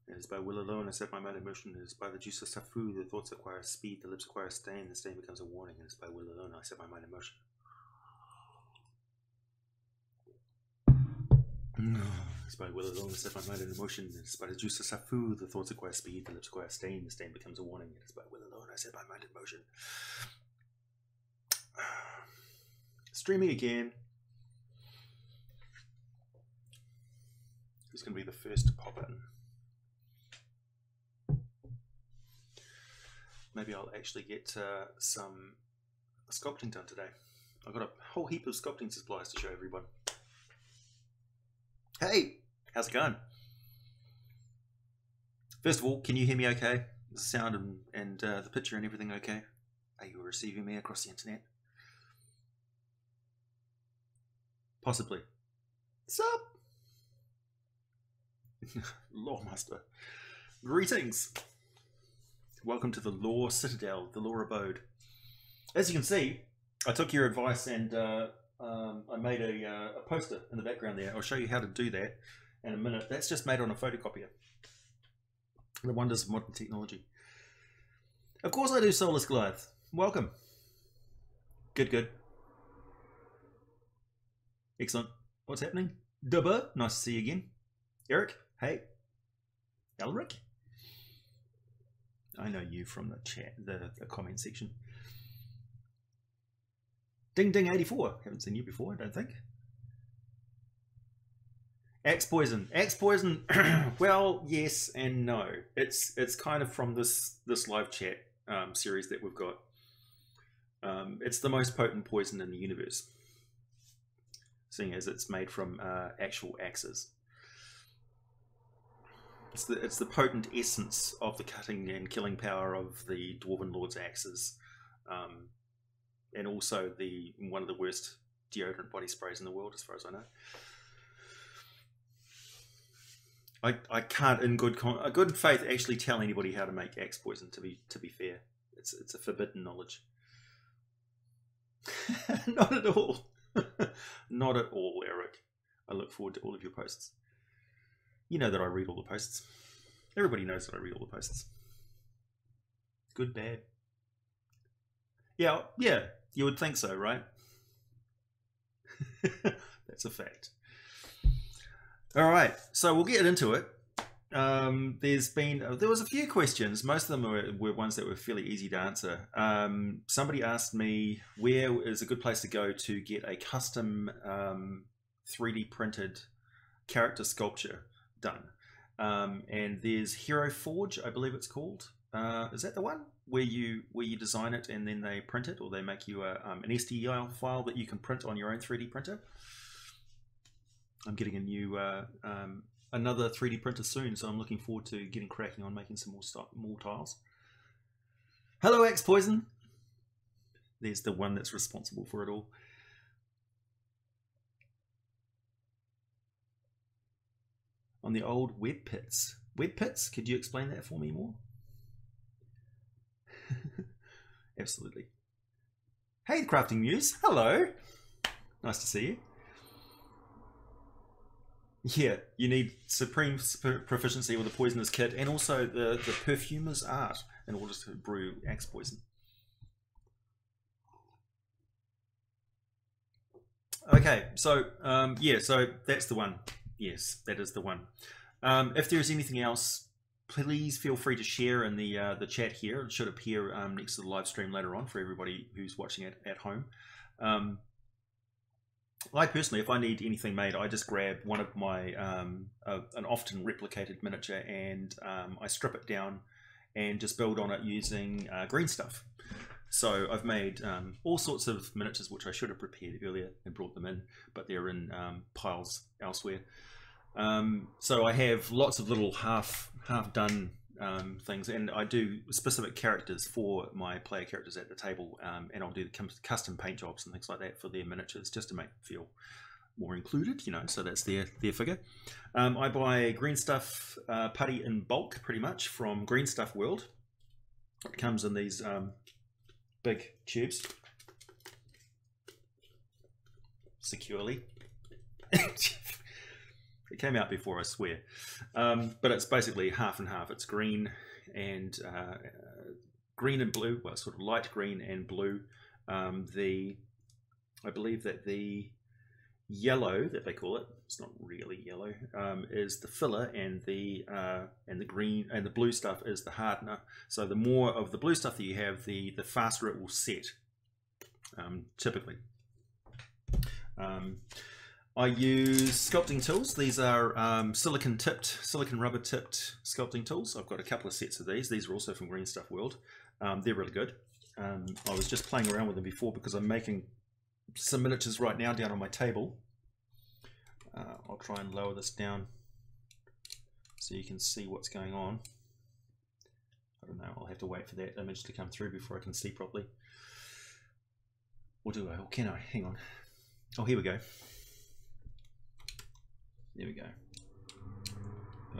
It is by will alone I set my mind in motion. It is by the juice of safu the thoughts acquire speed, the lips acquire stain, the stain becomes a warning. It is by will alone I set my mind in motion. It's by will alone I set my mind in motion. It is by the juice of safu the thoughts acquire speed, the lips acquire stain, the stain becomes a warning. It is by will alone I set my mind in motion. Streaming again. Who's going to be the first to pop in? Maybe I'll actually get some sculpting done today. I've got a whole heap of sculpting supplies to show everyone. Hey, how's it going? First of all, can you hear me okay? The sound and the picture and everything okay? Are you receiving me across the internet? Possibly. Sup? Lawmaster. Greetings. Welcome to the Law Citadel, the Law Abode. As you can see, I took your advice and I made a poster in the background there. I'll show you how to do that in a minute. That's just made on a photocopier. The wonders of modern technology. Of course I do, Soulless Goliath. Welcome. Good, good. Excellent. What's happening? Dubba, nice to see you again. Eric, hey. Elric. I know you from the chat, the comment section. Ding Ding 84. Haven't seen you before, I don't think. Axe Poison. Axe Poison. Well, yes and no. It's kind of from this live chat series that we've got. It's the most potent poison in the universe, seeing as it's made from actual axes. It's the potent essence of the cutting and killing power of the Dwarven Lord's axes, and also one of the worst deodorant body sprays in the world, as far as I know. I can't, in good faith, actually tell anybody how to make axe poison. To be fair, it's a forbidden knowledge. Not at all. Not at all, Eric. I look forward to all of your posts. You know that I read all the posts. Everybody knows that I read all the posts. Good, bad. Yeah, you would think so, right? That's a fact. All right, so we'll get into it. There was a few questions. Most of them were ones that were fairly easy to answer. Somebody asked me where is a good place to go to get a custom 3D printed character sculpture done. And there's Hero Forge, I believe it's called. Is that the one where you design it and then they print it, or they make you an STL file that you can print on your own 3D printer? I'm getting a new another 3D printer soon, so I'm looking forward to getting cracking on making some more tiles. Hello, Axe Poison. There's the one that's responsible for it all. On the old web pits. Web pits? Could you explain that for me more? Absolutely. Hey, the Crafting Muse. Hello. Nice to see you. Yeah, you need supreme proficiency with the poisonous kit and also the perfumer's art in order to brew axe poison. Okay, so yeah, so that's the one. Yes, that is the one. If there's anything else, please feel free to share in the chat here. It should appear next to the live stream later on for everybody who's watching it at home. I personally, if I need anything made, I just grab one of my an often replicated miniature and I strip it down and just build on it using green stuff. So I've made all sorts of miniatures which I should have prepared earlier and brought them in, but they're in piles elsewhere. So I have lots of little half done things, and I do specific characters for my player characters at the table, and I'll do custom paint jobs and things like that for their miniatures just to make them feel more included, you know, so that's their figure. I buy green stuff putty in bulk pretty much from Green Stuff World. It comes in these big tubes securely. It came out before, I swear. But it's basically half and half. It's green and blue, well, sort of light green and blue. I believe that the yellow that they call it, it's not really yellow, is the filler, and the green and the blue stuff is the hardener. So the more of the blue stuff that you have, the faster it will set, typically. I use sculpting tools. These are silicon rubber tipped sculpting tools. I've got a couple of sets of these. These are also from Green Stuff World. They're really good. I was just playing around with them before because I'm making some miniatures right now down on my table. I'll try and lower this down so you can see what's going on. I don't know, I'll have to wait for that image to come through before I can see properly. Or do I? Or can I? Hang on. Oh, here we go. There we go.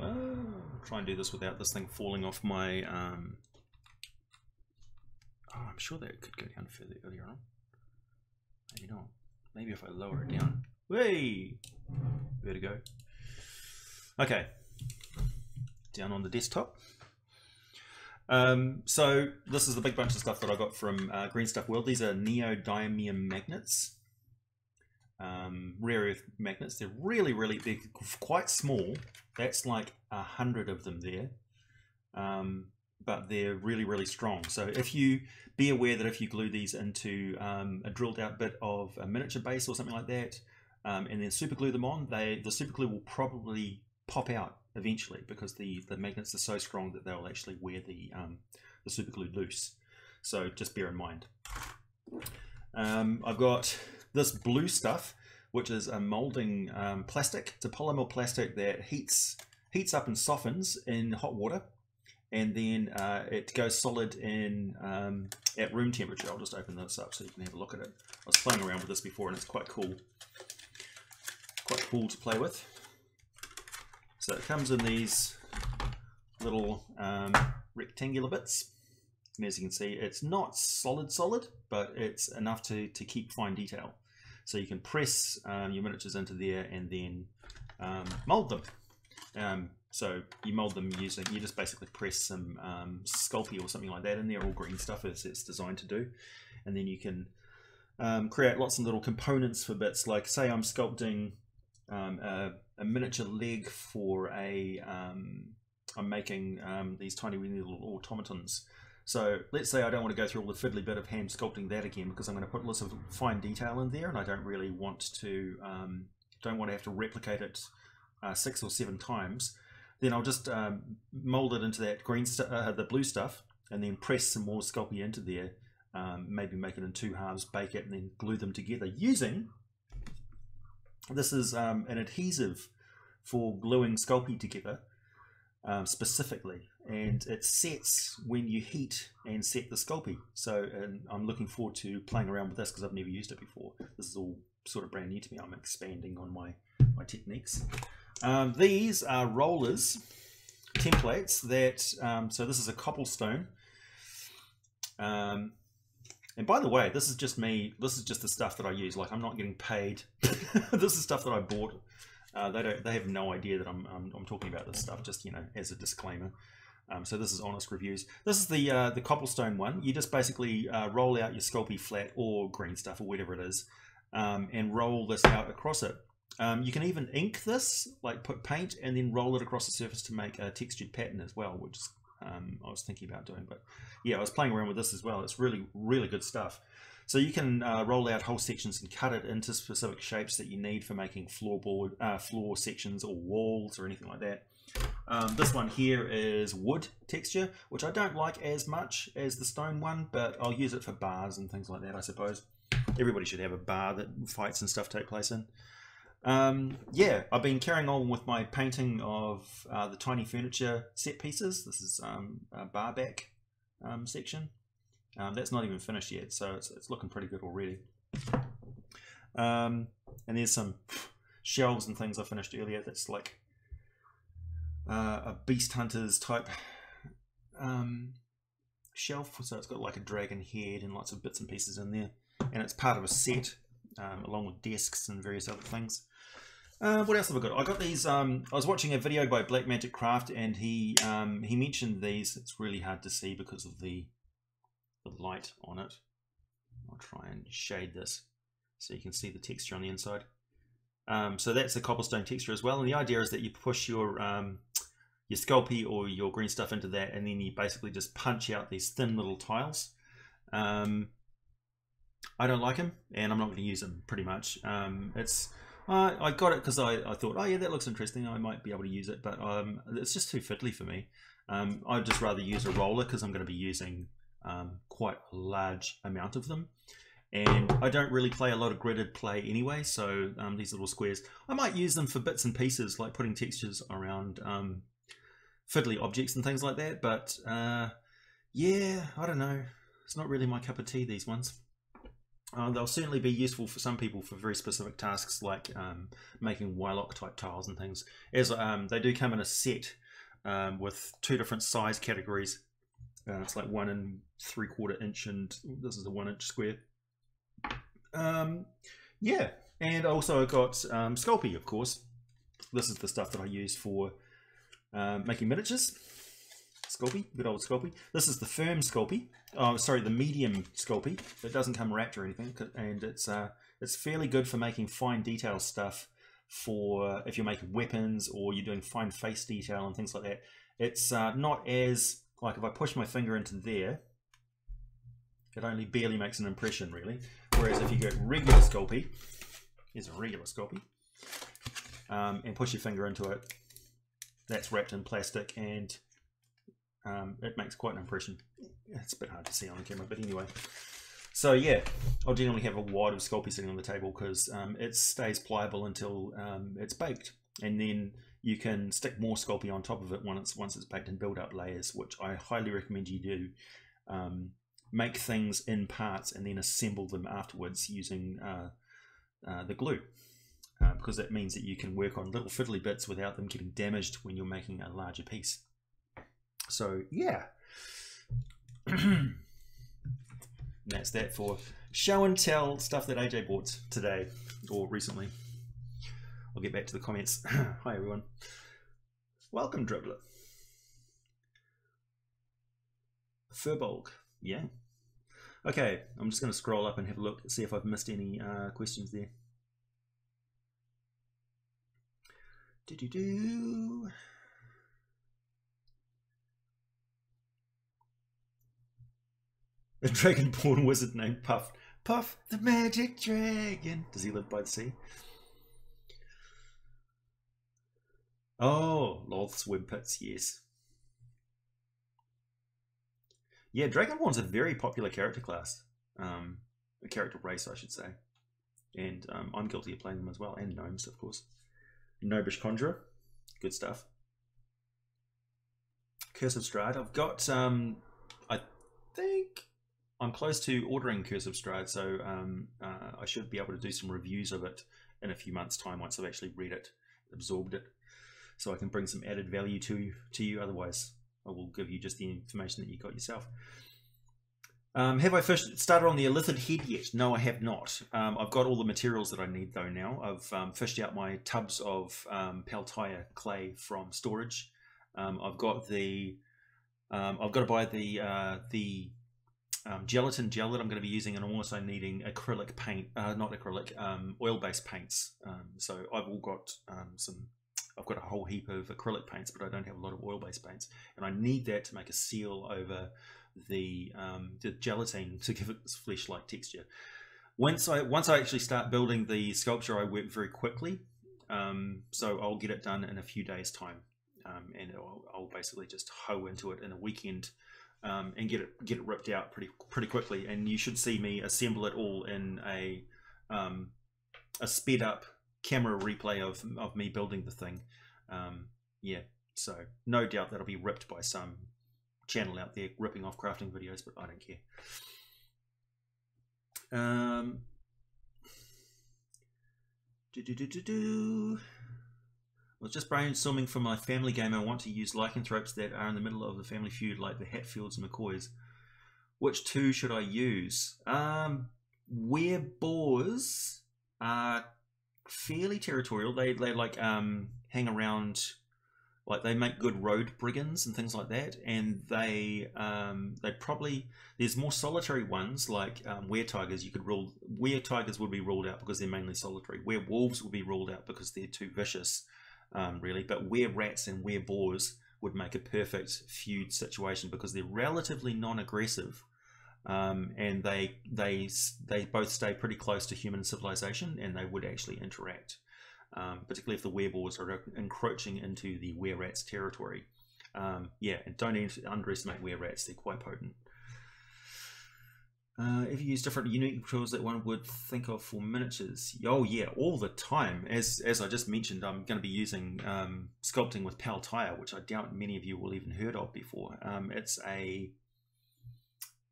I'll try and do this without this thing falling off my... Oh, I'm sure that could go down further earlier on. Maybe not. Maybe if I lower it down. Way! Where to go? Okay. Down on the desktop. So this is the big bunch of stuff that I got from Green Stuff World. These are neodymium magnets. Rare earth magnets. They're really, really big, quite small. That's like 100 of them there. But they're really, really strong. So if you be aware that if you glue these into a drilled out bit of a miniature base or something like that, and then super glue them on, the super glue will probably pop out eventually because the magnets are so strong that they'll actually wear the super glue loose. So just bear in mind. I've got this blue stuff, which is a molding plastic. It's a polymer plastic that heats up and softens in hot water, and then it goes solid in at room temperature. I'll just open this up so you can have a look at it. I was playing around with this before and it's quite cool. Quite cool to play with. So it comes in these little rectangular bits. And as you can see, it's not solid, but it's enough to keep fine detail. So you can press your miniatures into there and then mold them. So you mold them using, you just basically press some Sculpting or something like that in there, all green stuff as it's designed to do. And then you can create lots of little components for bits, like say I'm sculpting a miniature leg for I'm making these tiny little automatons. So let's say I don't want to go through all the fiddly bit of hand sculpting that again, because I'm going to put lots of fine detail in there, and I don't really want to have to replicate it 6 or 7 times. Then I'll just mold it into that the blue stuff, and then press some more Sculpting into there. Maybe make it in 2 halves, bake it, and then glue them together using. This is an adhesive for gluing Sculpting together specifically, and it sets when you heat and set the Sculpting. So I'm looking forward to playing around with this because I've never used it before. This is all sort of brand new to me. I'm expanding on my techniques. These are rollers templates that, so this is a cobblestone. And by the way, this is just me. This is just the stuff that I use. Like, I'm not getting paid. This is stuff that I bought. They have no idea that I'm talking about this stuff. Just, you know, as a disclaimer. So this is honest reviews. This is the cobblestone one. You just basically roll out your Sculpting flat or green stuff or whatever it is, and roll this out across it. You can even ink this, like put paint and then roll it across the surface to make a textured pattern as well, which is, I was thinking about doing. But yeah, I was playing around with this as well. It's really, really good stuff. So you can roll out whole sections and cut it into specific shapes that you need for making floor sections or walls or anything like that. This one here is wood texture, which I don't like as much as the stone one, but I'll use it for bars and things like that, I suppose. Everybody should have a bar that fights and stuff take place in. Yeah, I've been carrying on with my painting of the tiny furniture set pieces. This is a bar back section. That's not even finished yet, so it's looking pretty good already. And there's some shelves and things I finished earlier. That's like a Beast Hunters type shelf. So it's got like a dragon head and lots of bits and pieces in there. And it's part of a set, along with desks and various other things. What else have I got? I got these. I was watching a video by Black Magic Craft, and he mentioned these. It's really hard to see because of the light on it. I'll try and shade this so you can see the texture on the inside. So that's the cobblestone texture as well, and the idea is that you push your Sculpey or your green stuff into that, and then you basically just punch out these thin little tiles. I don't like them, and I'm not going to use them pretty much. I got it because I thought, oh yeah, that looks interesting, I might be able to use it, but it's just too fiddly for me. I'd just rather use a roller because I'm going to be using quite a large amount of them, and I don't really play a lot of gridded play anyway, so these little squares, I might use them for bits and pieces, like putting textures around fiddly objects and things like that, but yeah, I don't know, it's not really my cup of tea, these ones. They'll certainly be useful for some people for very specific tasks like making Wylock type tiles and things, as they do come in a set with 2 different size categories. It's like 1 3/4 inch, and this is a 1 inch square. Yeah, and also I got Sculpey, of course. This is the stuff that I use for making miniatures. Sculpey, good old Sculpey. This is the firm Sculpey. Oh, sorry, the medium Sculpey. It doesn't come wrapped or anything, and it's fairly good for making fine detail stuff. For if you're making weapons or you're doing fine face detail and things like that. It's not as, like, if I push my finger into there, it only barely makes an impression really. Whereas if you go regular Sculpey, here's a regular Sculpey, and push your finger into it, that's wrapped in plastic, and it makes quite an impression. It's a bit hard to see on the camera, but anyway. So yeah, I'll generally have a wad of Sculpey sitting on the table because it stays pliable until it's baked, and then you can stick more Sculpey on top of it once it's baked and build up layers, which I highly recommend you do. Make things in parts and then assemble them afterwards using the glue, because that means that you can work on little fiddly bits without them getting damaged when you're making a larger piece. So yeah, that's that for show and tell stuff that AJ bought today or recently. I'll get back to the comments. Hi everyone, welcome Dribbler. Furbolg, yeah. Okay, I'm just going to scroll up and have a look, see if I've missed any questions there. A dragonborn wizard named Puff. Puff the magic dragon. Does he live by the sea? Oh, Loth's web pits, yes. Yeah, Dragonborn's a very popular character class. A character race, I should say. And I'm guilty of playing them as well, and gnomes, of course. Gnomish Conjurer, good stuff. Curse of Strahd, I've got, I think I'm close to ordering Curse of Strahd, so I should be able to do some reviews of it in a few months' time once I've actually read it, absorbed it, so I can bring some added value to you. Otherwise, I will give you just the information that you got yourself. Have I started on the Illithid head yet? No, I have not. I've got all the materials that I need though now. I've fished out my tubs of Peltire clay from storage. I've got the I've got to buy the gelatin gel that I'm going to be using, and I'm also needing acrylic paint, not acrylic, oil-based paints. So I've all got I've got a whole heap of acrylic paints, but I don't have a lot of oil-based paints, and I need that to make a seal over the gelatine to give it this flesh-like texture. Once I actually start building the sculpture, I work very quickly, so I'll get it done in a few days' time, and I'll basically just hoe into it in a weekend, and get it ripped out pretty quickly. And you should see me assemble it all in a sped up camera replay of me building the thing. Yeah, so no doubt that'll be ripped by some channel out there ripping off crafting videos, but I don't care. I was just brainstorming for my family game. I want to use lycanthropes that are in the middle of the family feud, like the Hatfields and McCoys. Which two should I use? Were boars are fairly territorial. They like hang around, like they make good road brigands and things like that, and they probably, there's more solitary ones like were tigers. Were tigers would be ruled out because they're mainly solitary. Were wolves would be ruled out because they're too vicious, really. But were rats and were boars would make a perfect feud situation because they're relatively non-aggressive, and they both stay pretty close to human civilization, and they would actually interact. Particularly if the wereboars are encroaching into the were-rats territory. Yeah, and don't underestimate were-rats, they're quite potent. If you use different unique tools that one would think of for miniatures, oh yeah, all the time. As I just mentioned, I'm going to be using Sculpting with Pal Tire, which I doubt many of you will even heard of before. It's a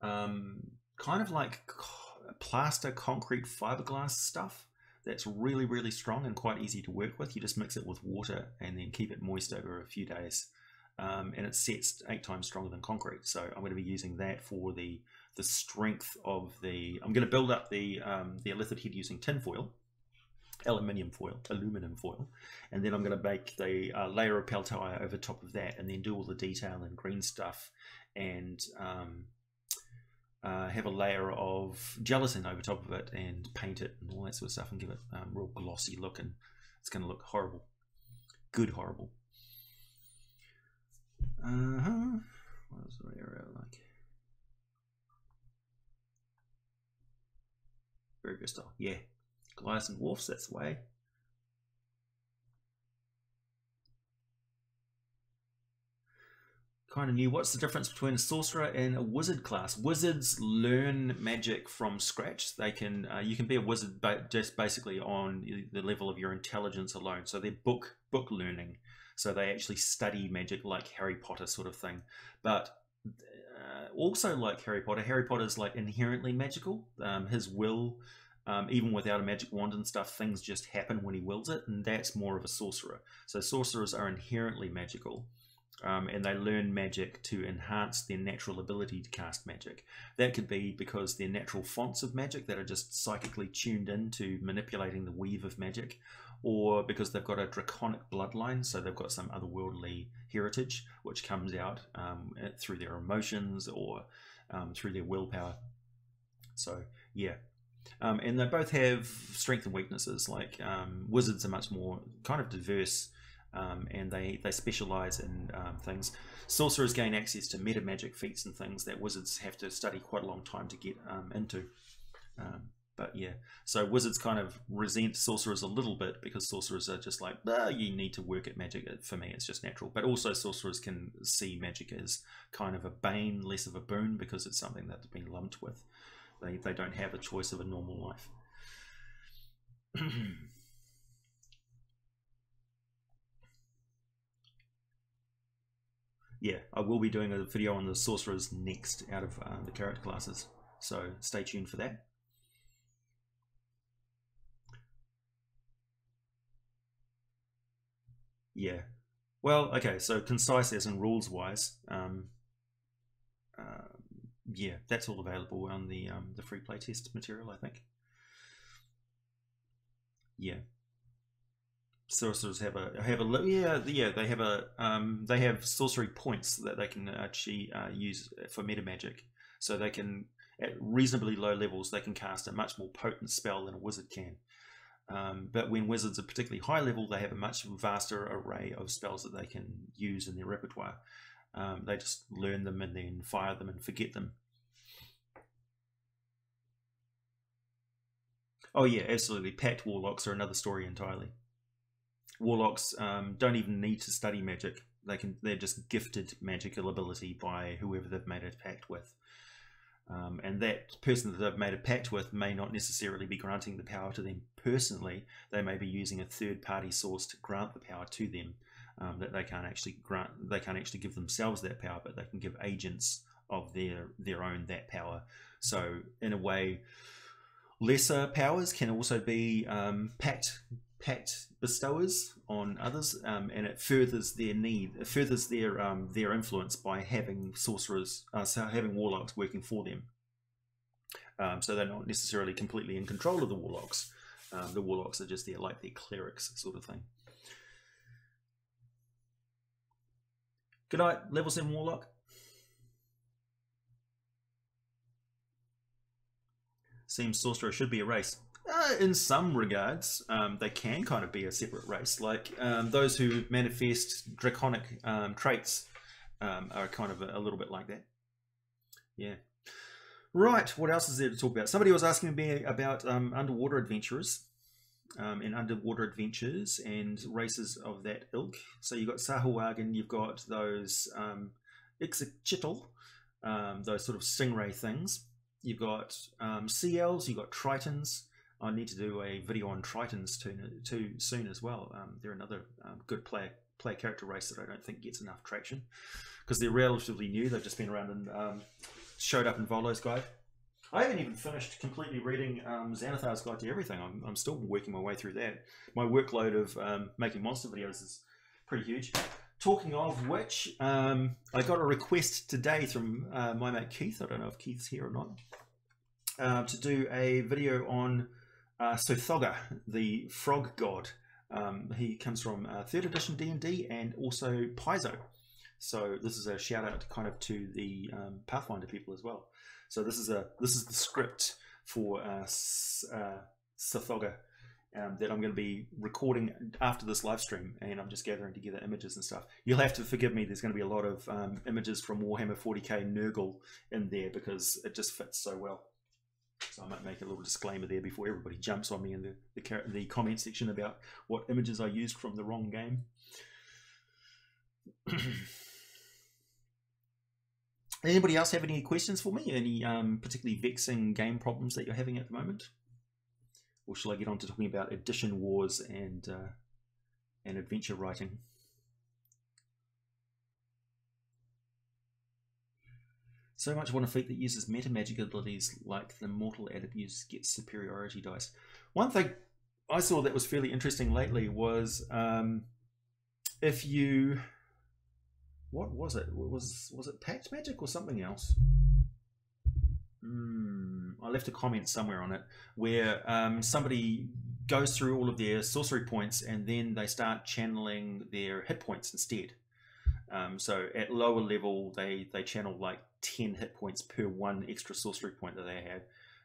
kind of like plaster concrete fiberglass stuff that's really, really strong and quite easy to work with. You just mix it with water and then keep it moist over a few days. And it sets 8 times stronger than concrete. So I'm going to be using that for the strength of the... I'm going to build up the lithoid head using tin foil, aluminum foil, and then I'm going to bake the layer of Peltire over top of that, and then do all the detail and green stuff, and have a layer of gelatin over top of it and paint it and all that sort of stuff and give it real glossy look, and it's going to look horrible. Good horrible. What is the area like? Very versatile. Yeah. Goliaths and dwarfs, that's the way. Kind of new. What's the difference between a sorcerer and a wizard class? Wizards learn magic from scratch. They can you can be a wizard just basically on the level of your intelligence alone. So they're book learning. So they actually study magic like Harry Potter sort of thing. But also like Harry Potter's like inherently magical. His will, even without a magic wand and stuff, things just happen when he wills it, and that's more of a sorcerer. So sorcerers are inherently magical. And they learn magic to enhance their natural ability to cast magic. That could be because they're natural fonts of magic that are just psychically tuned into manipulating the weave of magic, or because they've got a draconic bloodline, so they've got some otherworldly heritage which comes out through their emotions or through their willpower. So yeah. And they both have strengths and weaknesses. Like wizards are much more kind of diverse, and they specialize in things. Sorcerers gain access to meta magic feats and things that wizards have to study quite a long time to get into. But yeah, so wizards kind of resent sorcerers a little bit because sorcerers are just like, you need to work at magic. For me, it's just natural. But also sorcerers can see magic as kind of a bane, less of a boon, because it's something that's been lumped with. They don't have a choice of a normal life. Yeah, I will be doing a video on the sorcerers next out of the character classes, so stay tuned for that. Yeah, well, okay, so concise as in rules wise, yeah, that's all available on the free playtest material, I think. Yeah. Sorcerers have they have sorcery points that they can actually use for meta magic, so they can, at reasonably low levels, they can cast a much more potent spell than a wizard can. But when wizards are particularly high level, they have a much vaster array of spells that they can use in their repertoire. They just learn them and then fire them and forget them. Oh yeah, absolutely. Pact warlocks are another story entirely. Warlocks don't even need to study magic. They're just gifted magical ability by whoever they've made a pact with. And that person that they've made a pact with may not necessarily be granting the power to them personally. They may be using a third-party source to grant the power to them. That they can't actually grant. They can't actually give themselves that power, but they can give agents of their own that power. So in a way, lesser powers can also be pact bestowers on others, and it furthers their influence by having sorcerers, having warlocks working for them. So they're not necessarily completely in control of the warlocks, The warlocks are just there like they're clerics sort of thing. Good night, level 7 warlock. Seems sorcerer should be a race. In some regards, they can kind of be a separate race. Like those who manifest draconic traits are kind of a little bit like that. Yeah. Right, what else is there to talk about? Somebody was asking me about underwater adventurers and underwater adventures and races of that ilk. So you've got Sahuagin, you've got those Ixachitl, those sort of stingray things. You've got sea elves, you've got tritons. I need to do a video on tritons too soon as well. They're another good player character race that I don't think gets enough traction because they're relatively new. They've just been around and showed up in Volo's guide. I haven't even finished completely reading Xanathar's guide to everything. I'm still working my way through that. My workload of making monster videos is pretty huge. Talking of which, I got a request today from my mate Keith. I don't know if Keith's here or not. To do a video on Sothoga, the frog god. He comes from 3rd edition D&D and also Paizo. So this is a shout out kind of to the Pathfinder people as well. So this is the script for Sothoga that I'm going to be recording after this live stream, and I'm just gathering together images and stuff. You'll have to forgive me. There's going to be a lot of images from Warhammer 40k Nurgle in there because it just fits so well. So I might make a little disclaimer there before everybody jumps on me in the comment section about what images I used from the wrong game. Anybody else have any questions for me? Any particularly vexing game problems that you're having at the moment? Or shall I get on to talking about edition wars and adventure writing? So much want a feat that uses meta magic abilities like the mortal adept gets superiority dice. One thing I saw that was fairly interesting lately was if you... What was it? Was it pact magic or something else? I left a comment somewhere on it where somebody goes through all of their sorcery points and then they start channeling their hit points instead. So at lower level, they channel like 10 hit points per one extra sorcery point that they have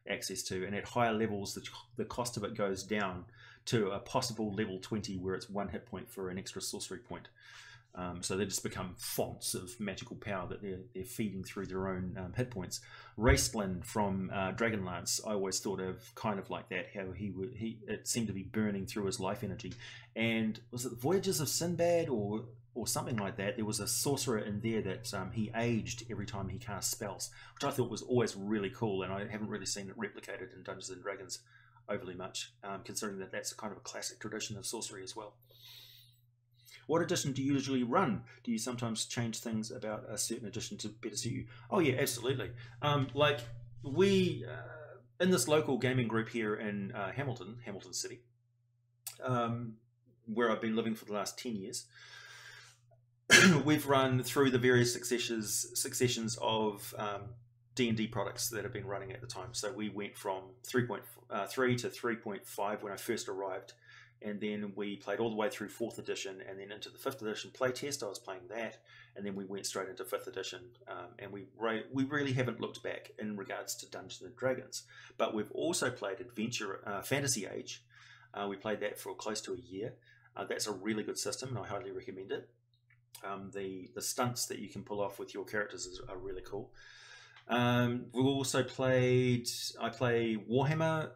access to, and at higher levels, the cost of it goes down to a possible level 20 where it's 1 hit point for an extra sorcery point. So they just become fonts of magical power that they're feeding through their own hit points. Raistlin from Dragonlance, I always thought of kind of like that, how it seemed to be burning through his life energy. And was it the Voyages of Sinbad or something like that? There was a sorcerer in there that he aged every time he cast spells, which I thought was always really cool, and I haven't really seen it replicated in Dungeons and Dragons overly much, considering that that's kind of a classic tradition of sorcery as well. What edition do you usually run? Do you sometimes change things about a certain edition to better suit you? Oh yeah, absolutely. Like we, in this local gaming group here in Hamilton City, where I've been living for the last 10 years, we've run through the various successions of D&D products that have been running at the time. So we went from 3.3 to 3.5 when I first arrived. And then we played all the way through 4th edition and then into the 5th edition playtest. I was playing that, and then we went straight into 5th edition. And we really haven't looked back in regards to Dungeons and Dragons. But we've also played Fantasy Age. We played that for close to a year. That's a really good system, and I highly recommend it. The stunts that you can pull off with your characters are really cool. We've also played... I play Warhammer,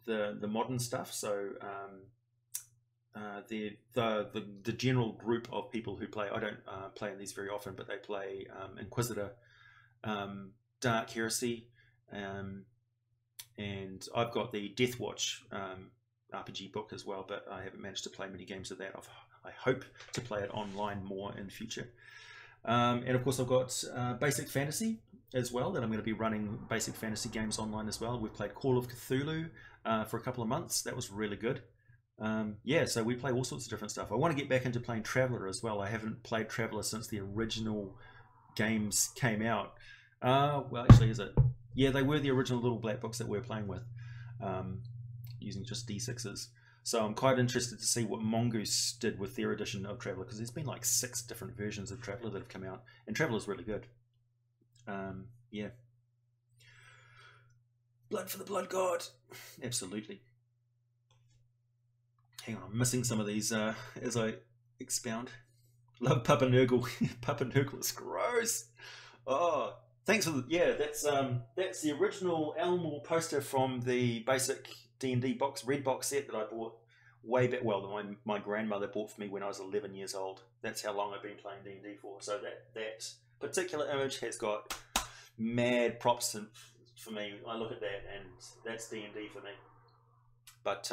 the modern stuff, so... the general group of people who play, I don't play in these very often, but they play Inquisitor, Dark Heresy, and I've got the Death Watch RPG book as well, but I haven't managed to play many games of that. I hope to play it online more in the future. And of course I've got Basic Fantasy as well, that I'm going to be running Basic Fantasy games online as well. We've played Call of Cthulhu for a couple of months. That was really good. Yeah, so we play all sorts of different stuff. I want to get back into playing Traveller as well. I haven't played Traveller since the original games came out. Well, actually, is it? Yeah, they were the original little black books that we were playing with. using just D6s. So I'm quite interested to see what Mongoose did with their edition of Traveller, because there's been like 6 different versions of Traveller that have come out, and Traveller's really good. Yeah. Blood for the Blood God. Absolutely. Hang on, I'm missing some of these as I expound. Love Papa Nurgle. Papa Nurgle is gross. Oh, thanks for the, yeah. That's the original Elmore poster from the basic D&D red box set that I bought way back. Well, my grandmother bought for me when I was 11 years old. That's how long I've been playing D&D for. So that particular image has got mad props for me. I look at that and that's D&D for me. But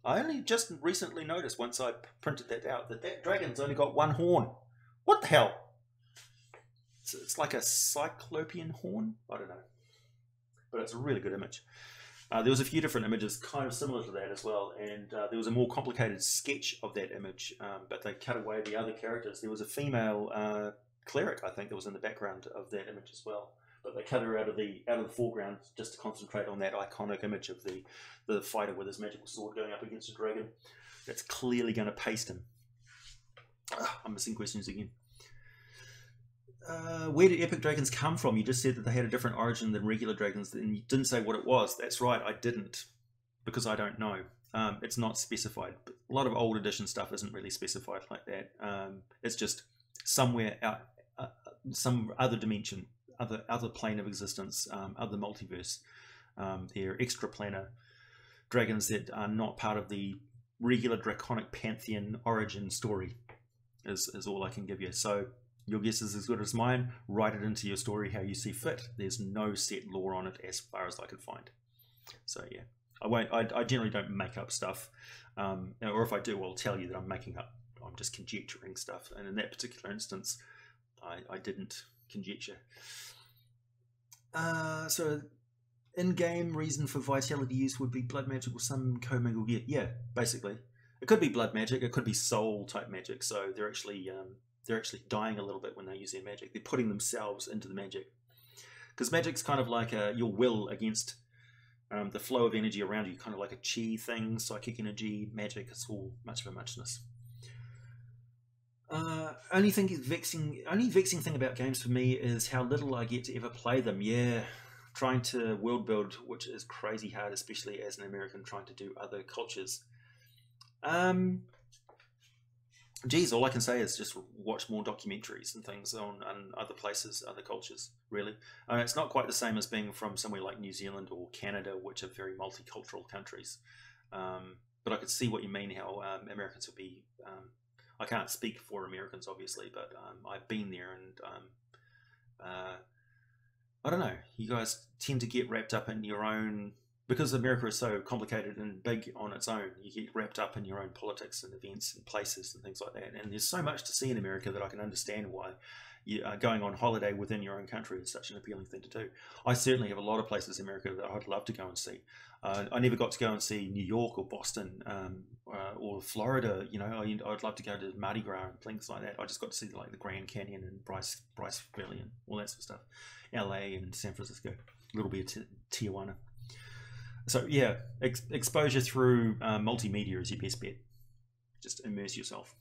I only just recently noticed, once I printed that out, that dragon's only got 1 horn. What the hell? It's like a cyclopean horn? I don't know. But it's a really good image. There was a few different images kind of similar to that as well, and there was a more complicated sketch of that image, but they cut away the other characters. There was a female cleric, I think, that was in the background of that image as well. But they cut her out of the foreground just to concentrate on that iconic image of the fighter with his magical sword going up against a dragon. That's clearly going to paste him. I'm missing questions again. Where did epic dragons come from? You just said that they had a different origin than regular dragons, and you didn't say what it was. That's right, I didn't, because I don't know. It's not specified. But a lot of old edition stuff isn't really specified like that. It's just somewhere out, some other dimension, other plane of existence, other multiverse. They're extraplanar dragons that are not part of the regular draconic pantheon origin story, is all I can give you. So your guess is as good as mine. Write it into your story how you see fit. There's no set lore on it as far as I could find. So yeah, I generally don't make up stuff, or if I do, I'll tell you that I'm making up. I'm just conjecturing stuff, and in that particular instance, I didn't conjecture. So in-game reason for vitality use would be blood magic or some commingled gear. Yeah, basically, it could be blood magic. It could be soul type magic. So they're actually dying a little bit when they use their magic. They're putting themselves into the magic, because magic's kind of like your will against the flow of energy around you, kind of like a chi thing, psychic energy, magic. It's all much of a muchness. Only vexing thing about games for me is how little I get to ever play them. Yeah, trying to world build, which is crazy hard, especially as an American trying to do other cultures. Geez, all I can say is just watch more documentaries and things on other places, other cultures, really. It's not quite the same as being from somewhere like New Zealand or Canada, which are very multicultural countries. But I could see what you mean, how Americans would be... I can't speak for Americans, obviously, but I've been there, and I don't know. You guys tend to get wrapped up in your own... Because America is so complicated and big on its own, you get wrapped up in your own politics and events and places and things like that. And there's so much to see in America that I can understand why going on holiday within your own country is such an appealing thing to do. I certainly have a lot of places in America that I'd love to go and see. I never got to go and see New York or Boston or Florida. You know, I'd love to go to Mardi Gras and things like that. I just got to see like the Grand Canyon and Bryce Valley and all that sort of stuff. LA and San Francisco, a little bit of Tijuana. So yeah, exposure through multimedia is your best bet. Just immerse yourself.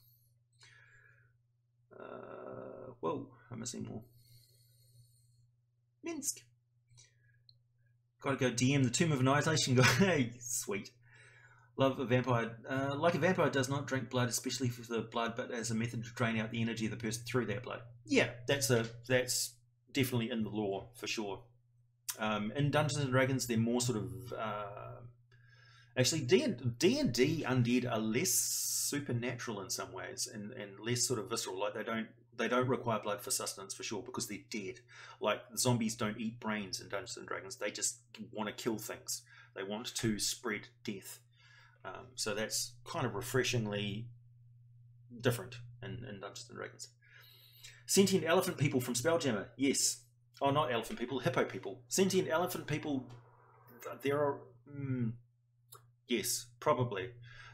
Whoa, I'm missing more. Minsk. Gotta go DM the Tomb of Annihilation guy. Hey, sweet. Love a vampire. Like a vampire does not drink blood, especially for the blood, but as a method to drain out the energy of the person through that blood. Yeah, that's definitely in the lore for sure. In Dungeons and Dragons, they're more sort of actually D&D undead are less supernatural in some ways, and less sort of visceral. Like they don't require blood for sustenance for sure, because they're dead. Like zombies don't eat brains in Dungeons and Dragons. They just want to kill things. They want to spread death. So that's kind of refreshingly different in Dungeons and Dragons. Sentient elephant people from Spelljammer, yes. Oh, not elephant people, hippo people. Sentient elephant people, there are... yes, probably.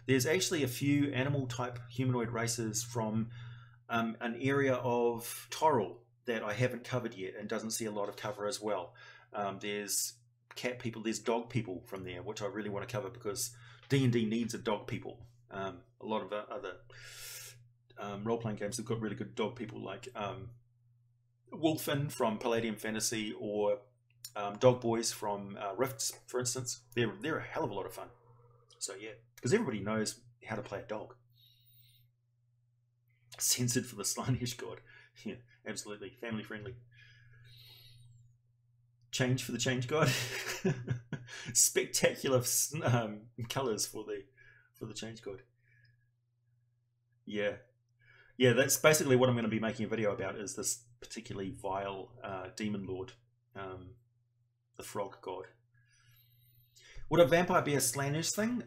There's actually a few animal-type humanoid races from an area of Toril that I haven't covered yet and doesn't see a lot of cover as well. There's cat people, there's dog people from there, which I really want to cover, because D&D needs a dog people. A lot of other role-playing games have got really good dog people, like Wolfen from Palladium Fantasy, or Dog Boys from Rifts, for instance. They're a hell of a lot of fun. So yeah, because everybody knows how to play a dog. Censored for the Slaanesh God. Yeah, absolutely. Family friendly. Change for the Change God. Spectacular colours for the Change God. Yeah. Yeah, that's basically what I'm going to be making a video about, is this particularly vile demon lord, the Frog God. Would a vampire be a Slaanesh thing?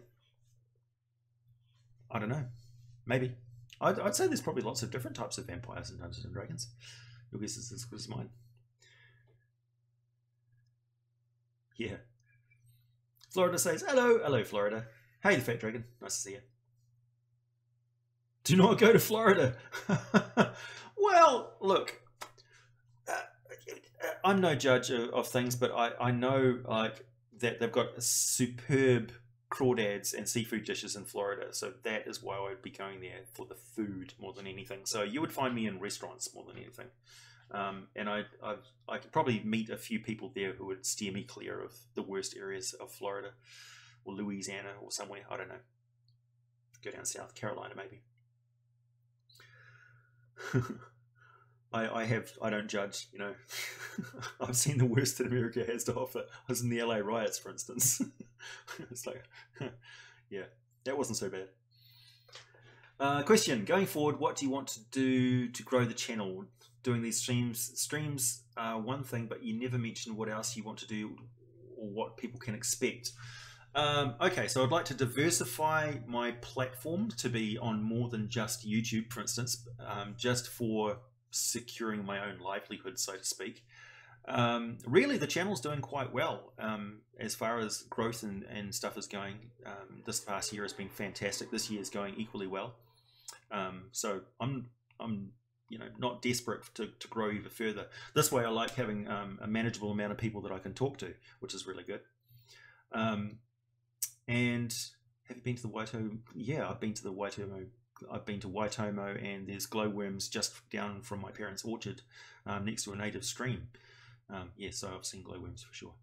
I don't know. Maybe. I'd say there's probably lots of different types of vampires in Dungeons and Dragons. Your guess is as good as mine. Yeah. Florida says, hello. Hello, Florida. Hey, the Fat Dragon. Nice to see you. Do not go to Florida. Well, look, I'm no judge of things, but I know like that they've got superb crawdads and seafood dishes in Florida, so that is why I would be going there, for the food more than anything. So you would find me in restaurants more than anything, and I could probably meet a few people there who would steer me clear of the worst areas of Florida or Louisiana or somewhere. I don't know. Go down South Carolina maybe. I don't judge, you know. I've seen the worst that America has to offer. I was in the LA riots, for instance. It's like, yeah, that wasn't so bad. Question: going forward, what do you want to do to grow the channel? Doing these streams are one thing, but you never mention what else you want to do or what people can expect. Okay, so I'd like to diversify my platform to be on more than just YouTube, for instance, just for securing my own livelihood, so to speak. Really, the channel's doing quite well as far as growth and stuff is going. This past year has been fantastic. This year is going equally well. So I'm you know, not desperate to grow even further. This way, I like having a manageable amount of people that I can talk to, which is really good. And have you been to the Waitomo? Yeah, I've been to the Waitomo. I've been to Waitomo, and there's glowworms just down from my parents' orchard, next to a native stream. Yeah, so I've seen glowworms for sure.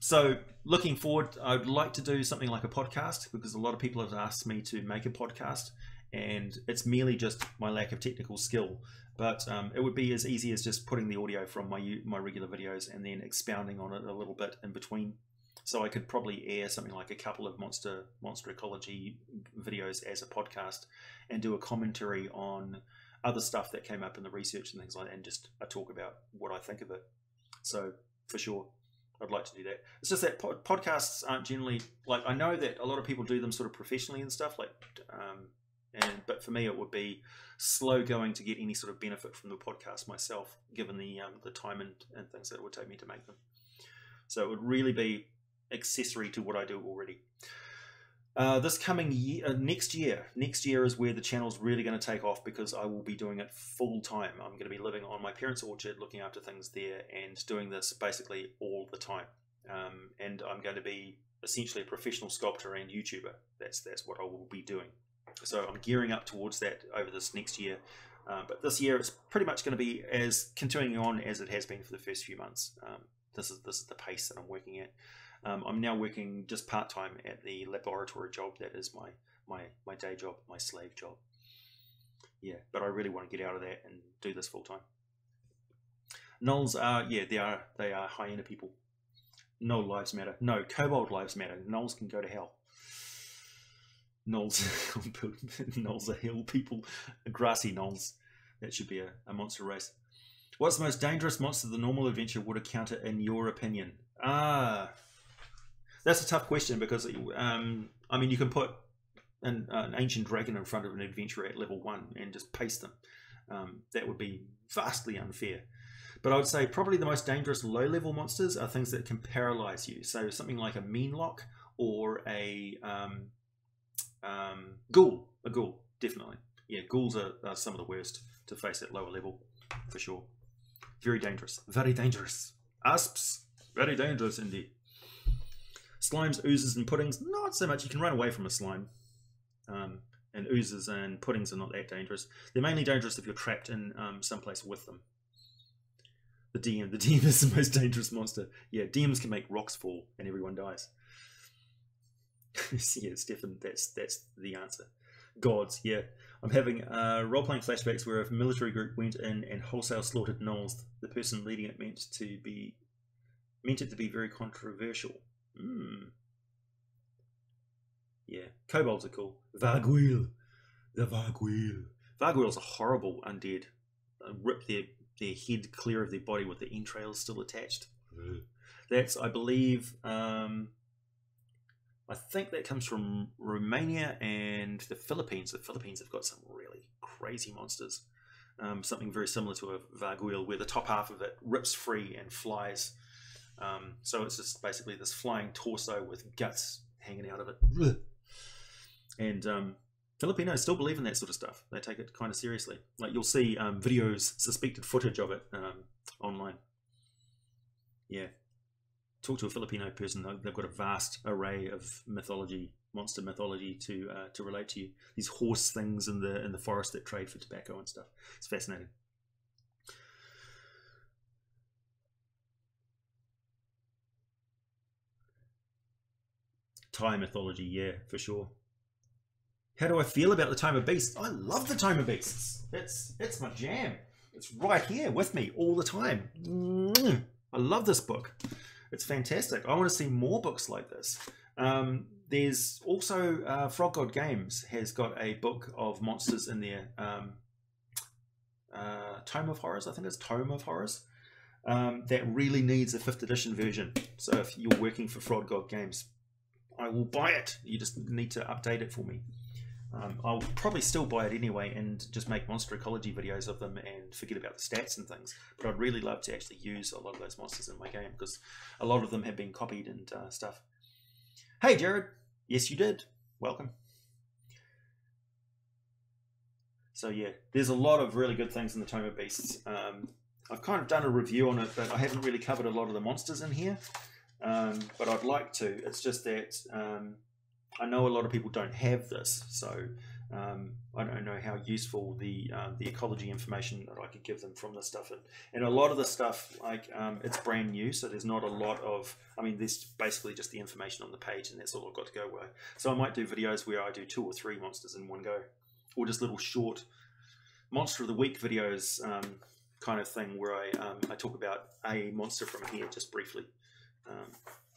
So looking forward, I'd like to do something like a podcast, because a lot of people have asked me to make a podcast, and it's merely just my lack of technical skill. But it would be as easy as just putting the audio from my regular videos and then expounding on it a little bit in between. So I could probably air something like a couple of monster ecology videos as a podcast, and do a commentary on other stuff that came up in the research and things like that, and just talk about what I think of it. So for sure, I'd like to do that. It's just that podcasts aren't generally, like, I know that a lot of people do them sort of professionally and stuff, like, but for me it would be slow going to get any sort of benefit from the podcast myself, given the time and things that it would take me to make them. So it would really be accessory to what I do already. This coming year, next year is where the channel's really going to take off, because I will be doing it full time. I'm going to be living on my parents' orchard, looking after things there, and doing this basically all the time. And I'm going to be essentially a professional sculptor and YouTuber. That's what I will be doing. So I'm gearing up towards that over this next year. But this year it's pretty much going to be as continuing on as it has been for the first few months. This is the pace that I'm working at. I'm now working just part-time at the laboratory job. That is my day job, my slave job. Yeah, but I really want to get out of that and do this full-time. Gnolls are, yeah, they are hyena people. No lives matter. No, kobold lives matter. Gnolls can go to hell. Gnolls, gnolls are hill people. Grassy gnolls. That should be a monster race. What's the most dangerous monster the normal adventure would encounter in your opinion? That's a tough question, because I mean, you can put an ancient dragon in front of an adventurer at level 1 and just paste them. That would be vastly unfair. But I would say probably the most dangerous low-level monsters are things that can paralyze you. So something like a meanlock or a ghoul. A ghoul, definitely. Yeah, ghouls are some of the worst to face at lower level, for sure. Very dangerous. Very dangerous. Asps. Very dangerous indeed. Slimes, oozes, and puddings, not so much. You can run away from a slime. And oozes and puddings are not that dangerous. They're mainly dangerous if you're trapped in someplace with them. The DM is the most dangerous monster. Yeah, DMs can make rocks fall and everyone dies. Yeah, Stefan, that's the answer. Gods, yeah. I'm having role-playing flashbacks where a military group went in and wholesale slaughtered gnolls. The person leading it meant it to be very controversial. Yeah, kobolds are cool. Vargweel. The Vargweel. Vargweels are horrible undead. Rip their head clear of their body with the entrails still attached. That's, I believe, I think that comes from Romania and the Philippines. The Philippines have got some really crazy monsters. Something very similar to a Vargweel, where the top half of it rips free and flies. So it's just basically this flying torso with guts hanging out of it. And Filipinos still believe in that sort of stuff. They take it kind of seriously. Like, you'll see videos, suspected footage of it online. Yeah. Talk to a Filipino person. They've got a vast array of mythology, monster mythology to relate to you. These horse things in the forest that trade for tobacco and stuff. It's fascinating. Thai mythology, yeah, for sure. How do I feel about the Tome of Beasts? I love the Tome of Beasts. It's my jam. It's right here with me all the time. I love this book. It's fantastic. I want to see more books like this. There's also Frog God Games has got a book of monsters in there. Tome of Horrors, I think it's Tome of Horrors. That really needs a 5th edition version. So if you're working for Frog God Games, I will buy it. You just need to update it for me. I'll probably still buy it anyway and just make monster ecology videos of them and forget about the stats and things. But I'd really love to actually use a lot of those monsters in my game, because a lot of them have been copied and stuff. Hey, Jared. Yes, you did. Welcome. So yeah, there's a lot of really good things in the Tome of Beasts. I've kind of done a review on it, but I haven't really covered a lot of the monsters in here. But I'd like to. It's just that I know a lot of people don't have this, so I don't know how useful the ecology information that I could give them from this stuff. And a lot of the stuff, like, it's brand new, so there's not a lot of, I mean, there's basically just the information on the page, and that's all I've got to go with. So I might do videos where I do 2 or 3 monsters in one go, or just little short Monster of the Week videos kind of thing, where I talk about a monster from here just briefly.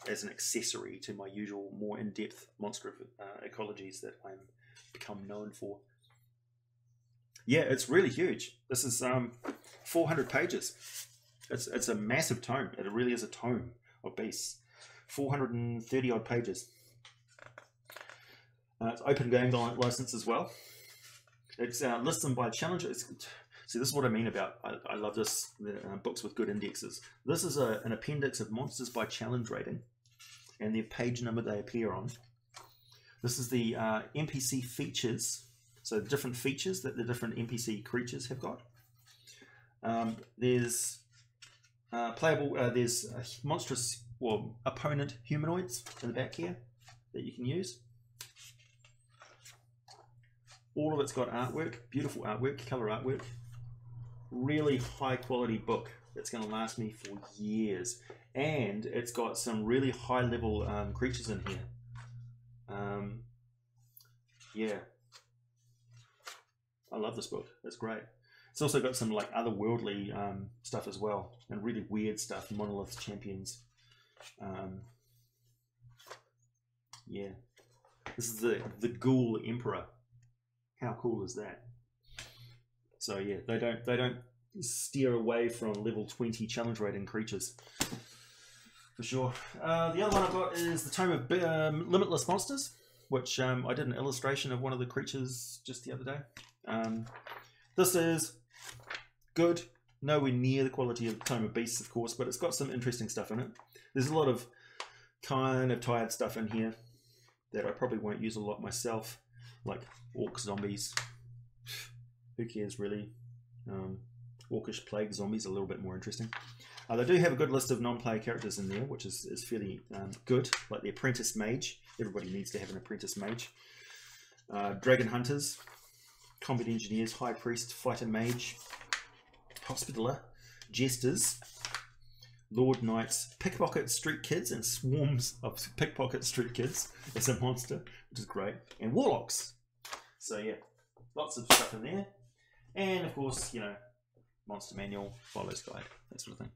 As an accessory to my usual more in-depth monster ecologies that I'm become known for. Yeah, it's really huge. This is 400 pages. It's a massive tome. It really is a tome of beasts. 430 odd pages. It's open game license as well. It's lists them by challenge. See, this is what I mean about, I love this, books with good indexes. This is an appendix of monsters by challenge rating, and the page number they appear on. This is the NPC features, so the different features that the different NPC creatures have got. There's playable, there's monstrous, well, opponent humanoids in the back here that you can use. All of it's got artwork, beautiful artwork, color artwork. Really high quality book that's going to last me for years, and it's got some really high level creatures in here. Yeah, I love this book. It's great. It's also got some like otherworldly stuff as well, and really weird stuff. Monoliths, champions. Yeah, this is the Ghoul Emperor. How cool is that? So yeah, they don't steer away from level 20 challenge rating creatures, for sure. The other one I've got is the Tome of Limitless Monsters, which I did an illustration of one of the creatures just the other day. This is good, nowhere near the quality of Tome of Beasts, of course, but it's got some interesting stuff in it. There's a lot of kind of tired stuff in here that I probably won't use a lot myself, like orc zombies. Who cares, really? Orcish plague zombies are a little bit more interesting. They do have a good list of non-player characters in there, which is fairly good, like the Apprentice Mage. Everybody needs to have an Apprentice Mage. Dragon Hunters, Combat Engineers, High Priest, Fighter Mage, Hospitaller, Jesters, Lord Knights, Pickpocket Street Kids, and swarms of Pickpocket Street Kids as a monster, which is great, and Warlocks. So yeah, lots of stuff in there. And of course, you know, monster manual, follows guide, that sort of thing.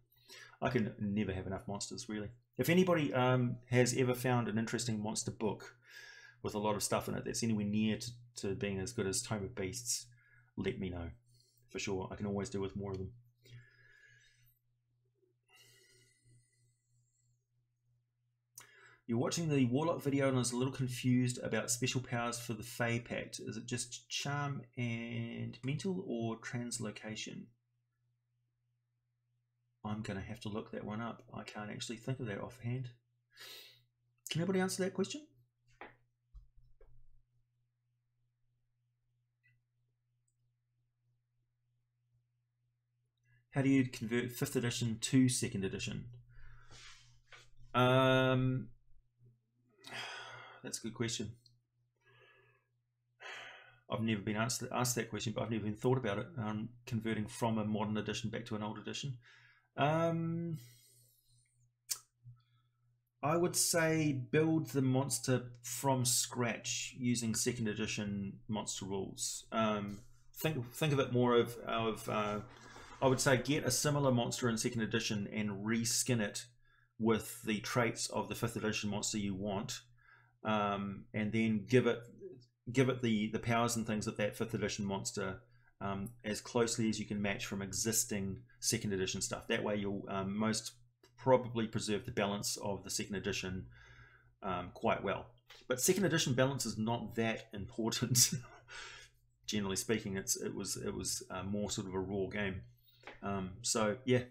I can never have enough monsters, really. If anybody has ever found an interesting monster book with a lot of stuff in it that's anywhere near to being as good as Tome of Beasts, let me know. For sure, I can always do with more of them. You're watching the Warlock video and I was a little confused about special powers for the Fey Pact. Is it just charm and mental or translocation? I'm going to have to look that one up. I can't actually think of that offhand. Can anybody answer that question? How do you convert 5th edition to 2nd edition? That's a good question. I've never been asked that question, but I've never even thought about it. Converting from a modern edition back to an old edition. I would say build the monster from scratch using 2nd edition monster rules. Think of it more of I would say get a similar monster in 2nd edition and reskin it with the traits of the 5th edition monster you want, and then give it the powers and things of that 5th edition monster as closely as you can match from existing 2nd edition stuff. That way you'll most probably preserve the balance of the 2nd edition quite well. But 2nd edition balance is not that important. Generally speaking, it was more sort of a raw game. So yeah,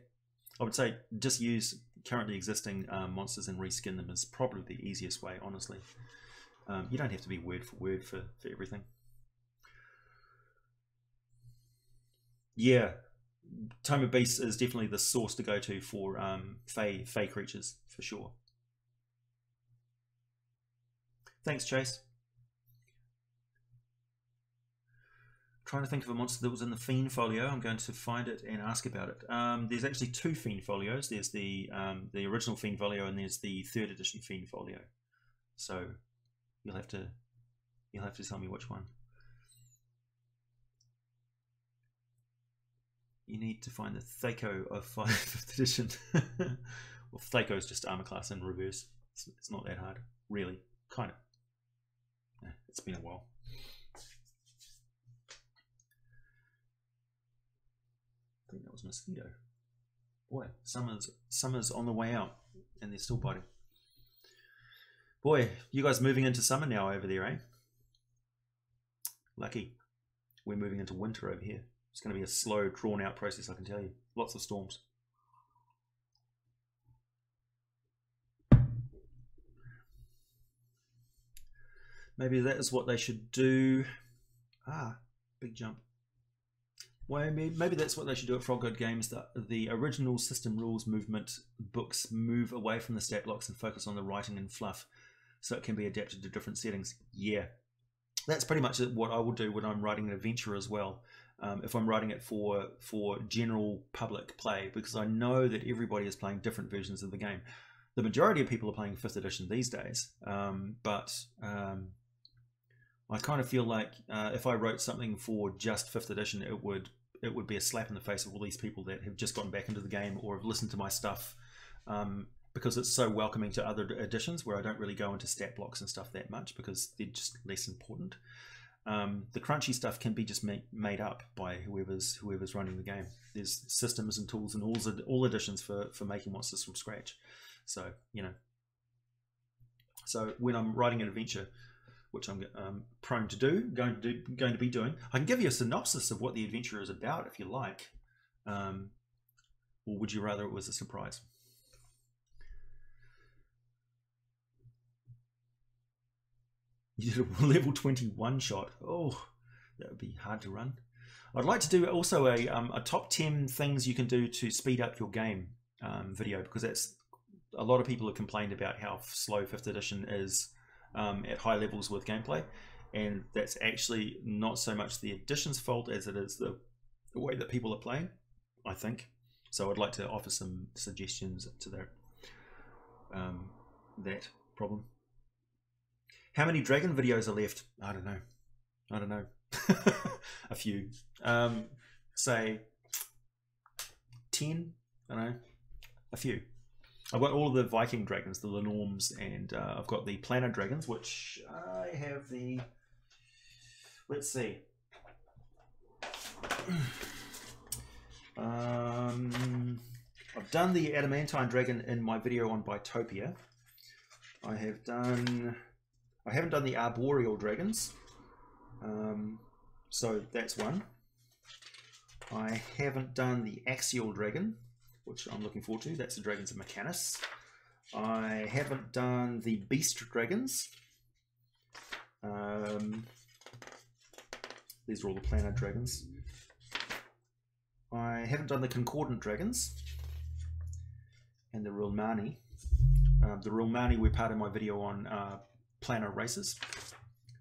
I would say just use currently existing monsters and reskin them is probably the easiest way, honestly. You don't have to be word for word for everything. Yeah, Tome of Beasts is definitely the source to go to for Fey creatures, for sure. Thanks, Chase. Trying to think of a monster that was in the Fiend folio. I'm going to find it and ask about it. There's actually 2 Fiend folios. There's the original Fiend folio and there's the 3rd edition Fiend folio. So you'll have to tell me which one. You need to find the Thaco of 5th edition. Well, Thaco is just armor class in reverse. It's not that hard, really. Kind of. Yeah, it's been a while. I think that was Mosquito. Boy, summer's on the way out, and they're still biting. Boy, you guys moving into summer now over there, eh? Lucky. We're moving into winter over here. It's going to be a slow, drawn-out process, I can tell you. Lots of storms. Maybe that is what they should do. Ah, big jump. Well, maybe that's what they should do at Frog God Games. That the original system rules movement books move away from the stat blocks and focus on the writing and fluff, so it can be adapted to different settings. Yeah, that's pretty much what I will do when I'm writing an adventure as well. If I'm writing it for general public play, because I know that everybody is playing different versions of the game. The majority of people are playing 5th edition these days, but I kind of feel like if I wrote something for just 5th edition, it would be a slap in the face of all these people that have just gotten back into the game or have listened to my stuff, because it's so welcoming to other editions where I don't really go into stat blocks and stuff that much because they're just less important. The crunchy stuff can be just made up by whoever's running the game. There's systems and tools and all editions for making monsters from scratch. So, you know. So when I'm writing an adventure, which I'm prone to do, going to be doing, I can give you a synopsis of what the adventure is about if you like. Or would you rather it was a surprise? You did a level 21 shot. Oh, that would be hard to run. I'd like to do also a top 10 things you can do to speed up your game video, because that's a lot of people have complained about how slow 5th edition is at high levels with gameplay, and that's actually not so much the edition's fault as it is the way that people are playing, I think. So I'd like to offer some suggestions to that problem. How many dragon videos are left? I don't know. A few. Say 10. I don't know. A few. I've got all of the Viking dragons, the Lenorms, and I've got the Planner dragons, which I have the. Let's see. I've done the Adamantine dragon in my video on Bitopia. I haven't done the Arboreal dragons, so that's one. I haven't done the Axial dragon, which I'm looking forward to. That's the dragons of Mechanus. I haven't done the Beast dragons. These are all the Planner dragons. I haven't done the Concordant dragons and the Rilmani. The Rilmani were part of my video on Planner races.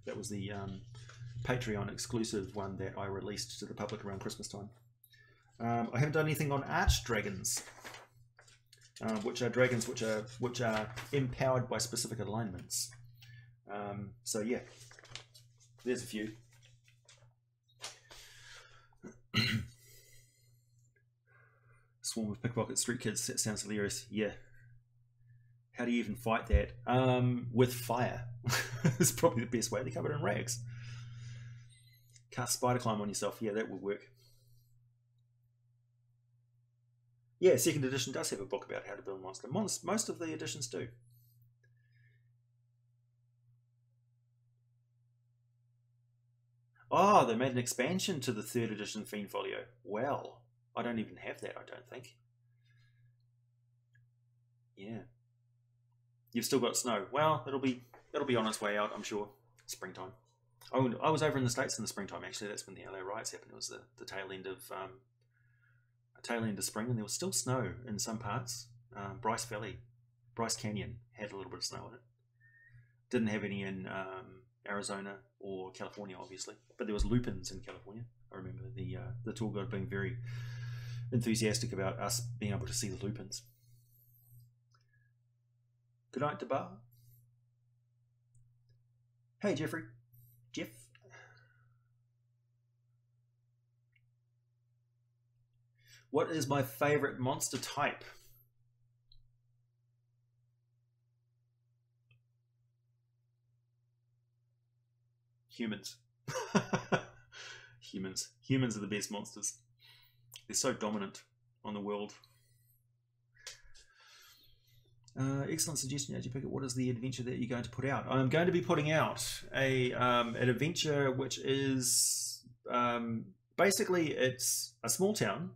That was the Patreon exclusive one that I released to the public around Christmas time. I haven't done anything on Arch dragons, which are dragons which are empowered by specific alignments. So yeah, there's a few. Swarm of pickpocket street kids. That sounds hilarious. Yeah. How do you even fight that? With fire. It's probably the best way. They're covered in rags. Cast spider climb on yourself. Yeah, that would work. Yeah, 2nd edition does have a book about how to build a monster. Most of the editions do. Oh, they made an expansion to the 3rd edition Fiend Folio. Well, I don't even have that, I don't think. Yeah. You've still got snow. Well, it'll be on its way out, I'm sure. Springtime. Oh, I was over in the States in the springtime, actually. That's when the LA riots happened. It was the tail end of spring, and there was still snow in some parts. Bryce Canyon had a little bit of snow in it. Didn't have any in Arizona or California, obviously, but there was lupins in California. I remember the tour guide being very enthusiastic about us being able to see the lupins. Good night, Debar. Hey, Jeff. What is my favorite monster type? Humans. Humans are the best monsters. They're so dominant on the world. Excellent suggestion, AJ Pickett. What is the adventure that you're going to put out? I'm going to be putting out an adventure which is basically it's a small town,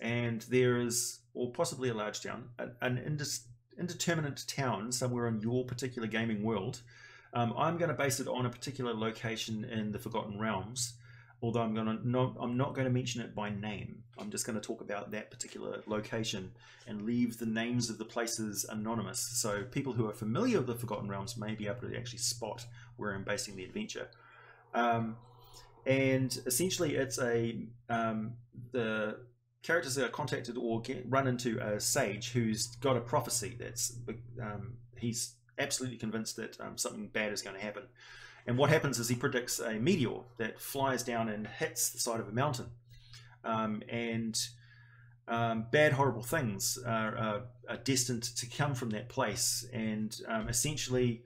and there is, or possibly a large town, an indeterminate town somewhere in your particular gaming world. I'm going to base it on a particular location in the Forgotten Realms, although I'm not going to mention it by name. I'm just going to talk about that particular location and leave the names of the places anonymous, so people who are familiar with the Forgotten Realms may be able to actually spot where I'm basing the adventure. And essentially, it's the characters are contacted or run into a sage who's got a prophecy that's he's absolutely convinced that something bad is going to happen. And what happens is he predicts a meteor that flies down and hits the side of a mountain. Bad, horrible things are destined to come from that place. And essentially,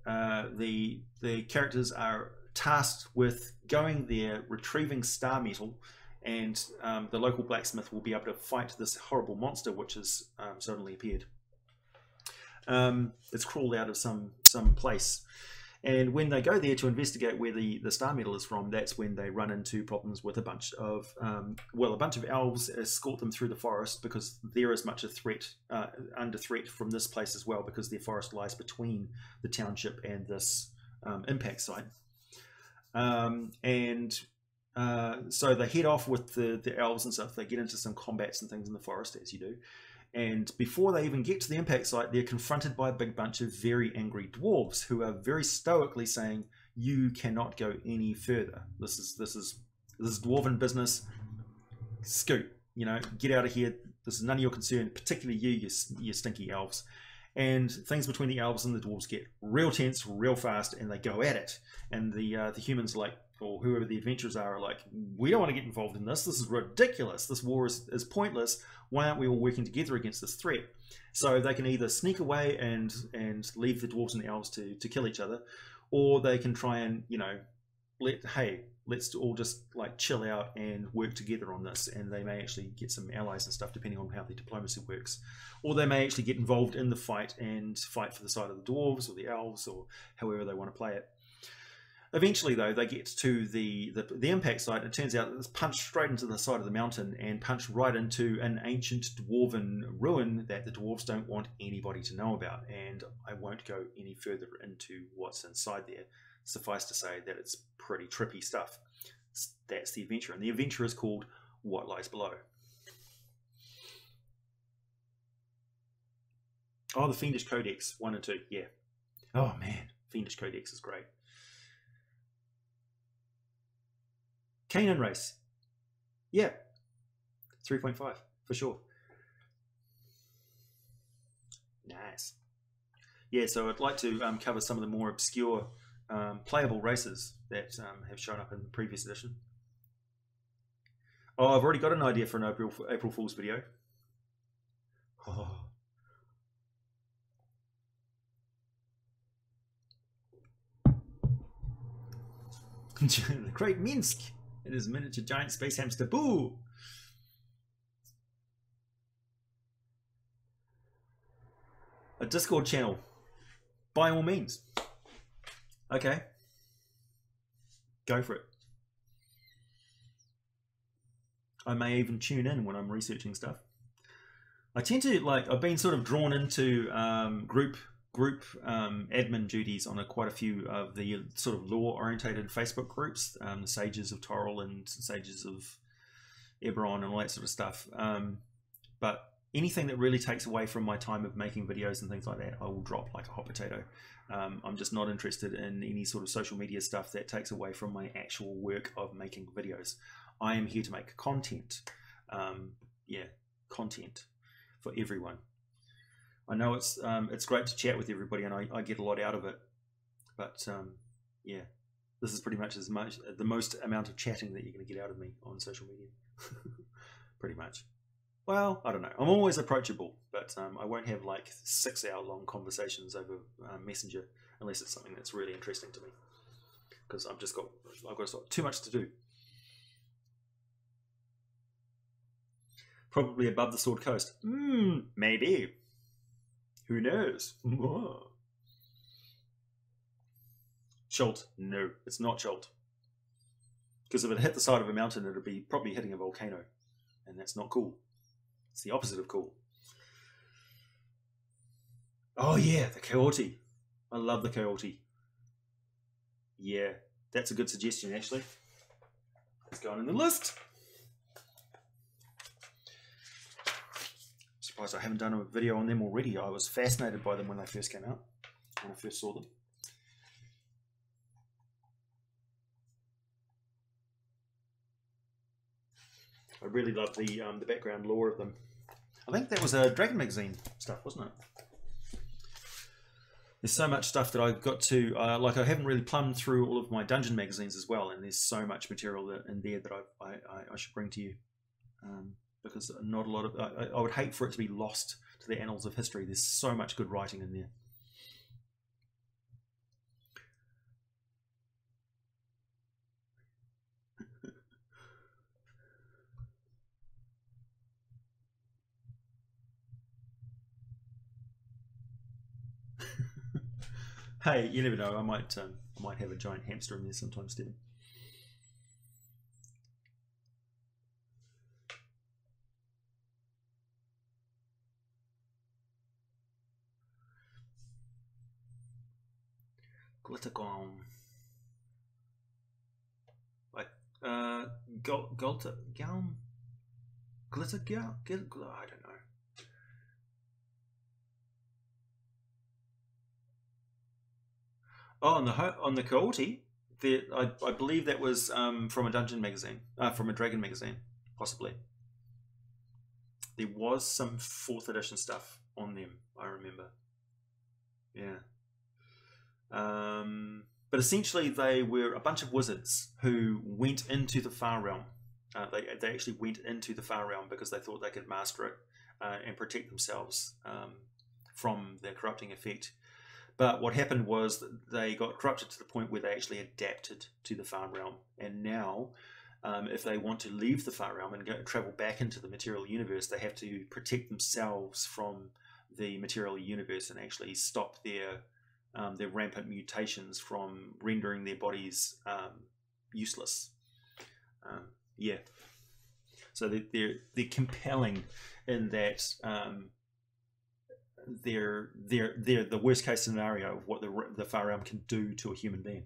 the characters are tasked with going there, retrieving star metal, and the local blacksmith will be able to fight this horrible monster which has suddenly appeared. It's crawled out of some place. And when they go there to investigate where the star metal is from, that's when they run into problems with a bunch of elves escort them through the forest, because they're as much a threat, under threat from this place as well, because their forest lies between the township and this impact site. So they head off with the elves and stuff. They get into some combats and things in the forest, as you do. And before they even get to the impact site, they're confronted by a big bunch of very angry dwarves who are very stoically saying, "You cannot go any further. This is dwarven business. Scoot. You know, get out of here. This is none of your concern, particularly you stinky elves." And things between the elves and the dwarves get real tense, real fast, and they go at it. And the humans are like, or whoever the adventurers are like, "We don't want to get involved in this. This is ridiculous. This war is pointless. Why aren't we all working together against this threat?" So they can either sneak away and leave the dwarves and the elves to kill each other, or they can try and, you know, let's all just like chill out and work together on this. And they may actually get some allies and stuff depending on how the diplomacy works. Or they may actually get involved in the fight and fight for the side of the dwarves or the elves or however they want to play it. Eventually, though, they get to the impact site, and it turns out it's punched straight into the side of the mountain and punched right into an ancient dwarven ruin that the dwarves don't want anybody to know about. And I won't go any further into what's inside there. Suffice to say that it's pretty trippy stuff. That's the adventure, and the adventure is called What Lies Below. Oh, the Fiendish Codex 1 and 2, yeah. Oh man, Fiendish Codex is great. Canaan Race, yeah, 3.5 for sure. Nice. Yeah, so I'd like to cover some of the more obscure playable races that have shown up in the previous edition. Oh, I've already got an idea for an April Fool's video. Oh. The Great Minsk and his miniature giant space hamster. Boo! A Discord channel, by all means. Okay, go for it. I may even tune in when I'm researching stuff. I tend to, like, I've been sort of drawn into group admin duties on quite a few of the sort of lore-orientated Facebook groups, the Sages of Toril and Sages of Eberron and all that sort of stuff. But anything that really takes away from my time of making videos and things like that, I will drop like a hot potato. I'm just not interested in any sort of social media stuff that takes away from my actual work of making videos. I am here to make content. Yeah, content for everyone. I know it's great to chat with everybody, and I get a lot out of it. But yeah, this is pretty much the most amount of chatting that you're going to get out of me on social media. Pretty much. Well, I don't know. I'm always approachable, but I won't have like 6-hour-long conversations over Messenger unless it's something that's really interesting to me. Because I've got too much to do. Probably above the Sword Coast. Maybe. Who knows? Schult? No, it's not Schult. Because if it hit the side of a mountain, it would be probably hitting a volcano. And that's not cool. It's the opposite of cool. Oh yeah, the Coyote. I love the Coyote. Yeah, that's a good suggestion actually. It's going in the list. Surprised I haven't done a video on them already. I was fascinated by them when they first came out, when I first saw them. I really love the background lore of them. I think that was a Dragon magazine stuff, wasn't it? There's so much stuff that I've got to, like I haven't really plumbed through all of my dungeon magazines as well, and there's so much material in there that I should bring to you. Because not a lot of, I would hate for it to be lost to the annals of history. There's so much good writing in there. Hey, you never know. I might have a giant hamster in there sometime soon. Glittergone. Glitter Gown? I don't know. Oh, on the Coyote, I believe that was from a Dungeon magazine, from a Dragon magazine, possibly. There was some 4th edition stuff on them, I remember. Yeah. But essentially, they were a bunch of wizards who went into the Far Realm. They actually went into the Far Realm because they thought they could master it and protect themselves from the corrupting effect. But what happened was that they got corrupted to the point where they actually adapted to the Far Realm. And now, if they want to leave the Far Realm and travel back into the material universe, they have to protect themselves from the material universe and actually stop their rampant mutations from rendering their bodies useless. Yeah. So they're compelling in that they're the worst case scenario of what the Far Realm can do to a human being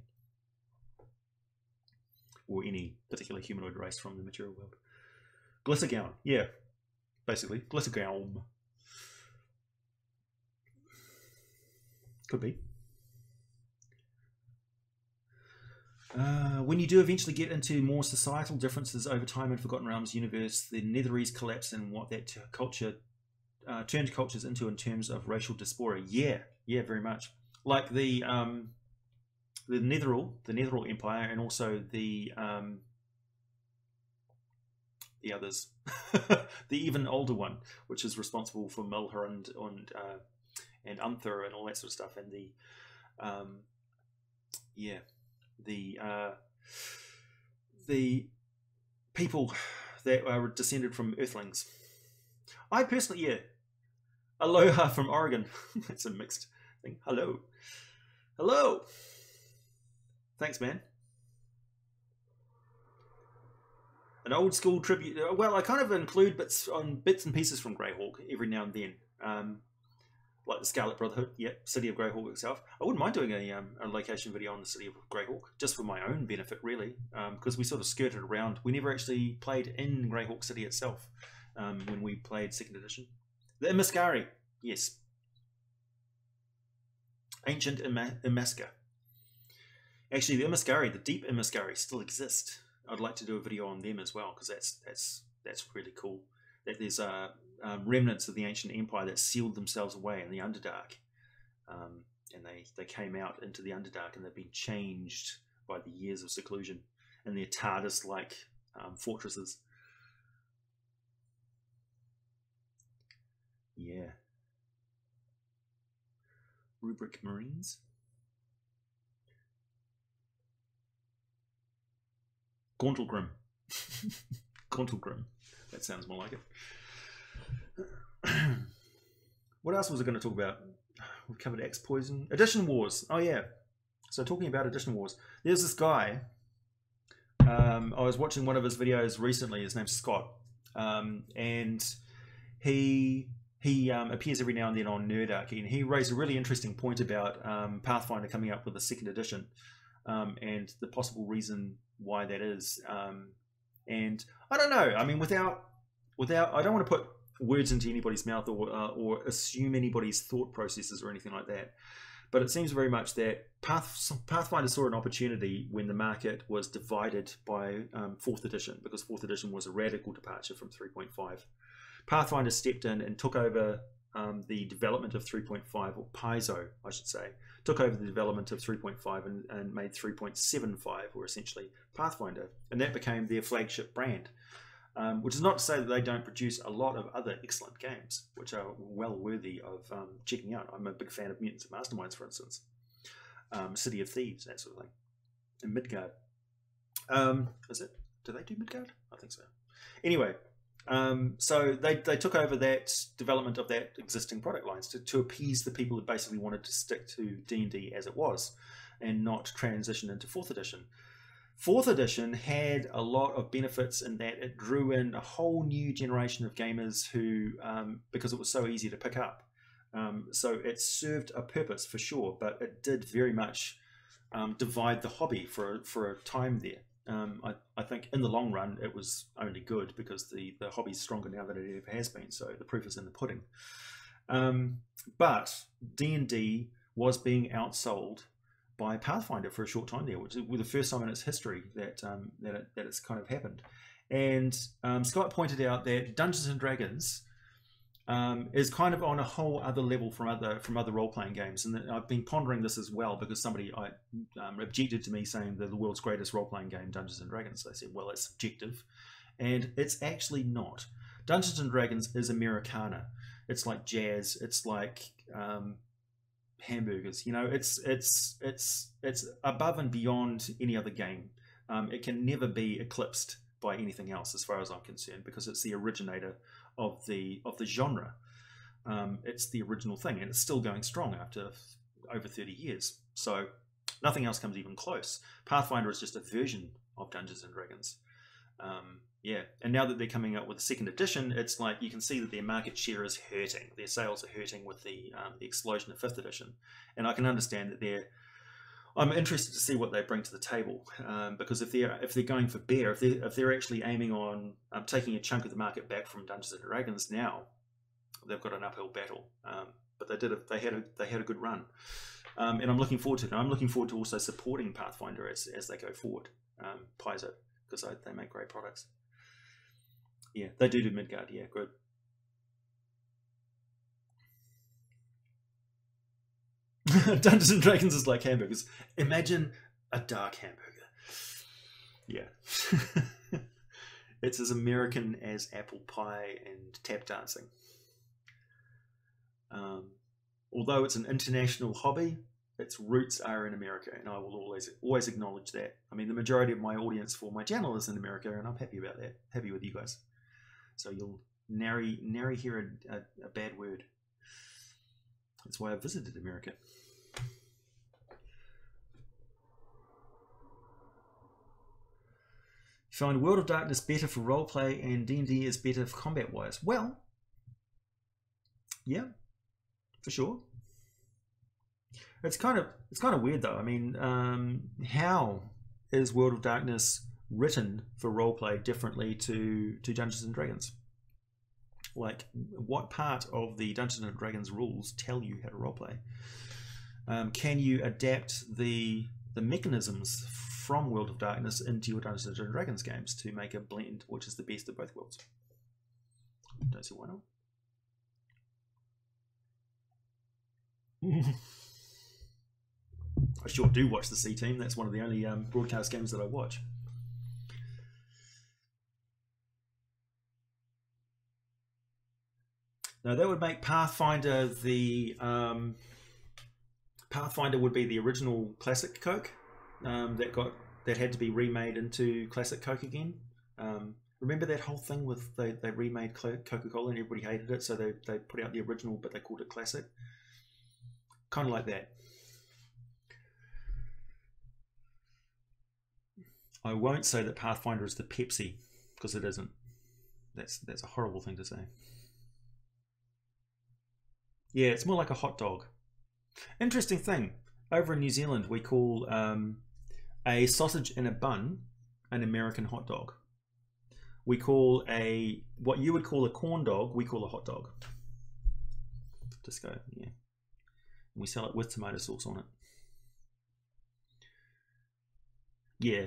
or any particular humanoid race from the material world. Glitter Gown, yeah, basically Glitter Gown could be. When you do eventually get into more societal differences over time in Forgotten Realms universe, the Netherese collapse and what that culture turned cultures into in terms of racial diaspora. Yeah, very much. Like the Netheril Empire, and also the others, the even older one, which is responsible for Milhar and Unther and all that sort of stuff, and the people that are descended from Earthlings. I personally, yeah. Aloha from Oregon. That's a mixed thing. Hello. Thanks, man. An old school tribute. Well, I kind of include bits and pieces from Greyhawk every now and then. Like the Scarlet Brotherhood, City of Greyhawk itself. I wouldn't mind doing a location video on the City of Greyhawk, just for my own benefit, really, because we sort of skirted around. We never actually played in Greyhawk City itself when we played 2nd edition. The Imaskari, yes. Ancient Imaska. Actually, the Imaskari, the deep Imaskari, still exist. I'd like to do a video on them as well, because that's really cool. That there's remnants of the ancient empire that sealed themselves away in the Underdark, and they came out into the Underdark, and they've been changed by the years of seclusion and their TARDIS-like fortresses. Yeah. Rubric Marines. Gauntlgrim. Gauntlgrim. That sounds more like it. What else was I going to talk about? We've covered Axe Poison. Edition Wars. Oh, yeah. So talking about Edition Wars, there's this guy. I was watching one of his videos recently. His name's Scott. And he appears every now and then on Nerdarchy, and he raised a really interesting point about Pathfinder coming up with a 2nd edition and the possible reason why that is. And I don't know. I mean, without I don't want to put words into anybody's mouth or assume anybody's thought processes or anything like that. But it seems very much that Pathfinder saw an opportunity when the market was divided by 4th edition, because 4th edition was a radical departure from 3.5. Pathfinder stepped in and took over the development of 3.5, or Paizo, I should say, took over the development of 3.5 and made 3.75, or essentially Pathfinder, and that became their flagship brand. Which is not to say that they don't produce a lot of other excellent games, which are well worthy of checking out. I'm a big fan of Mutants and Masterminds, for instance. City of Thieves, that sort of thing. And Midgard. Is it? Do they do Midgard? I think so. Anyway, so they took over that development of that existing product lines to appease the people who basically wanted to stick to D&D as it was and not transition into 4th edition. 4th edition had a lot of benefits in that it drew in a whole new generation of gamers who, because it was so easy to pick up. So it served a purpose for sure, but it did very much divide the hobby for a time there. I think in the long run it was only good because the hobby's stronger now than it ever has been. So the proof is in the pudding. But D&D was being outsold by Pathfinder for a short time there, which was the first time in its history that it's kind of happened. And Scott pointed out that Dungeons and Dragons is kind of on a whole other level from other role-playing games, and I've been pondering this as well because somebody objected to me saying they're the world's greatest role-playing game, Dungeons and Dragons. They said, well, it's subjective, and it's actually not. Dungeons and Dragons is Americana. It's like jazz. It's like hamburgers. You know, it's above and beyond any other game. It can never be eclipsed by anything else, as far as I'm concerned, because it's the originator of the genre. It's the original thing, and it's still going strong after over 30 years. So nothing else comes even close. Pathfinder is just a version of Dungeons and Dragons. Yeah, and now that they're coming out with the second edition, it's like you can see that their market share is hurting. Their sales are hurting with the explosion of fifth edition, and I can understand that I'm interested to see what they bring to the table, because if they're going for bear, if they're actually aiming on taking a chunk of the market back from Dungeons and Dragons, now they've got an uphill battle. But they had a good run, and I'm looking forward to it. And I'm looking forward to also supporting Pathfinder as they go forward, Paizo, because they make great products. Yeah, they do Midgard. Yeah, good. Dungeons and Dragons is like hamburgers. Imagine a dark hamburger. Yeah. It's as American as apple pie and tap dancing. Although it's an international hobby, its roots are in America, and I will always acknowledge that. I mean, the majority of my audience for my channel is in America, and I'm happy about that. Happy with you guys. So you'll nary hear a bad word. That's why I visited America. You find World of Darkness better for roleplay and D&D is better for combat-wise? Well, yeah, for sure. It's kind of weird though. I mean, how is World of Darkness written for roleplay differently to Dungeons and Dragons? Like, what part of the Dungeons and Dragons rules tell you how to roleplay? Can you adapt the mechanisms from World of Darkness into your Dungeons and Dragons games to make a blend which is the best of both worlds? Don't see why not. I sure do watch the C Team. That's one of the only broadcast games that I watch. Now that would make Pathfinder Pathfinder would be the original classic Coke that had to be remade into classic Coke again. Remember that whole thing with they remade Coca-Cola and everybody hated it, so they put out the original but they called it classic. Kind of like that. I won't say that Pathfinder is the Pepsi, because it isn't. That's a horrible thing to say. Yeah, it's more like a hot dog. Interesting thing. Over in New Zealand, we call a sausage in a bun an American hot dog. We call what you would call a corn dog, we call a hot dog. Just go, yeah. We sell it with tomato sauce on it. Yeah.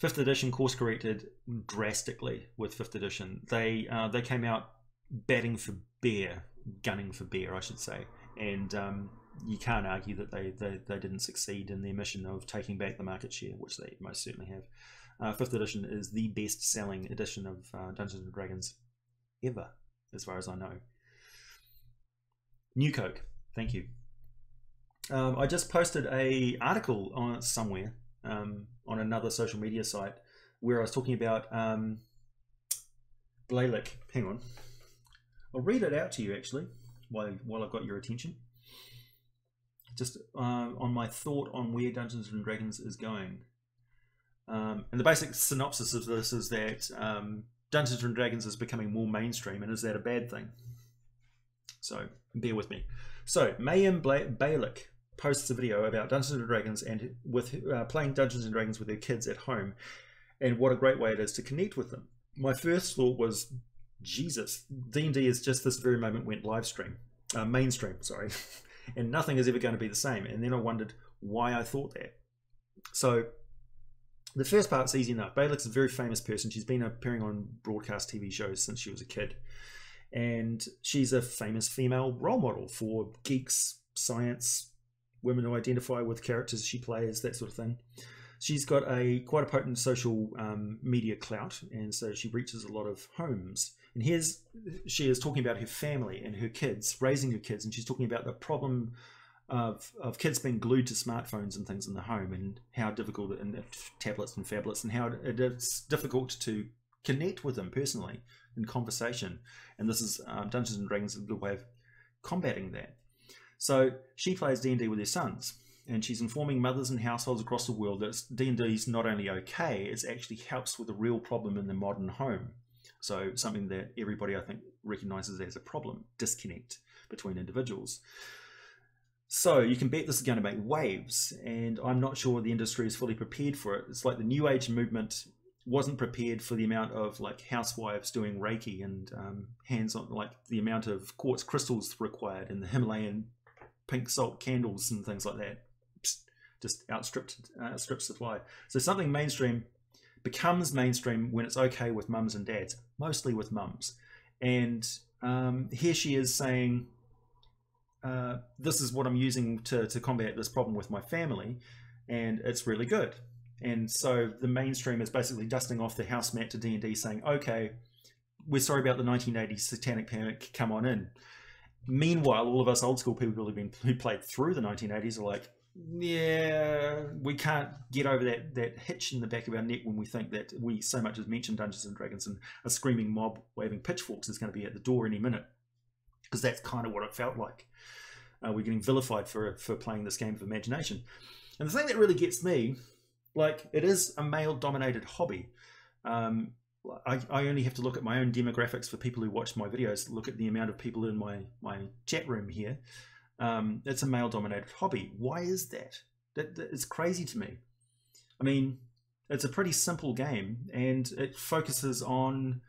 5th edition course corrected drastically with 5th edition. They came out batting for bear, gunning for bear, I should say, and you can't argue that they didn't succeed in their mission of taking back the market share, which they most certainly have. 5th edition is the best-selling edition of Dungeons and Dragons ever, as far as I know. New Coke, thank you. I just posted an article on somewhere. On another social media site where I was talking about Blalik. Hang on, I'll read it out to you actually while I've got your attention. Just on my thought on where Dungeons and Dragons is going. And the basic synopsis of this is that Dungeons and Dragons is becoming more mainstream, and is that a bad thing? So bear with me. So Mayim Blalik posts a video about Dungeons and Dragons and with playing Dungeons and Dragons with her kids at home, and what a great way it is to connect with them. My first thought was, Jesus, D&D is just this very moment went mainstream, sorry, and nothing is ever going to be the same. And then I wondered why I thought that. So the first part's easy enough. Balix is a very famous person. She's been appearing on broadcast TV shows since she was a kid. And she's a famous female role model for geeks, science, women who identify with characters she plays, that sort of thing. She's got quite a potent social media clout, and so she reaches a lot of homes. And she is talking about her family and her kids, raising her kids, and she's talking about the problem of kids being glued to smartphones and things in the home, and how difficult, and tablets and phablets, and how it's difficult to connect with them personally in conversation. And this is Dungeons and Dragons is a way of combating that. So she plays D&D with her sons, and she's informing mothers and households across the world that D&D is not only okay, it actually helps with a real problem in the modern home. So something that everybody, I think, recognizes as a problem, disconnect between individuals. So you can bet this is going to make waves, and I'm not sure the industry is fully prepared for it. It's like the New Age movement wasn't prepared for the amount of like housewives doing Reiki and hands-on, like the amount of quartz crystals required and the Himalayan pink salt candles and things like that. Just outstripped supply. So something mainstream becomes mainstream when it's okay with mums and dads, mostly with mums. And here she is saying, this is what I'm using to combat this problem with my family, and it's really good. And so the mainstream is basically dusting off the house mat to D&D, saying, okay, we're sorry about the 1980s satanic panic, come on in. Meanwhile, all of us old school people who played through the 1980s are like, yeah, we can't get over that hitch in the back of our neck when we think that we so much as mentioned Dungeons and Dragons and a screaming mob waving pitchforks is going to be at the door any minute. Because that's kind of what it felt like. We're getting vilified for playing this game of imagination. And the thing that really gets me, like, it is a male-dominated hobby. I only have to look at my own demographics for people who watch my videos, look at the amount of people in my chat room here. It's a male-dominated hobby. Why is that? It's crazy to me. I mean, it's a pretty simple game, and it focuses on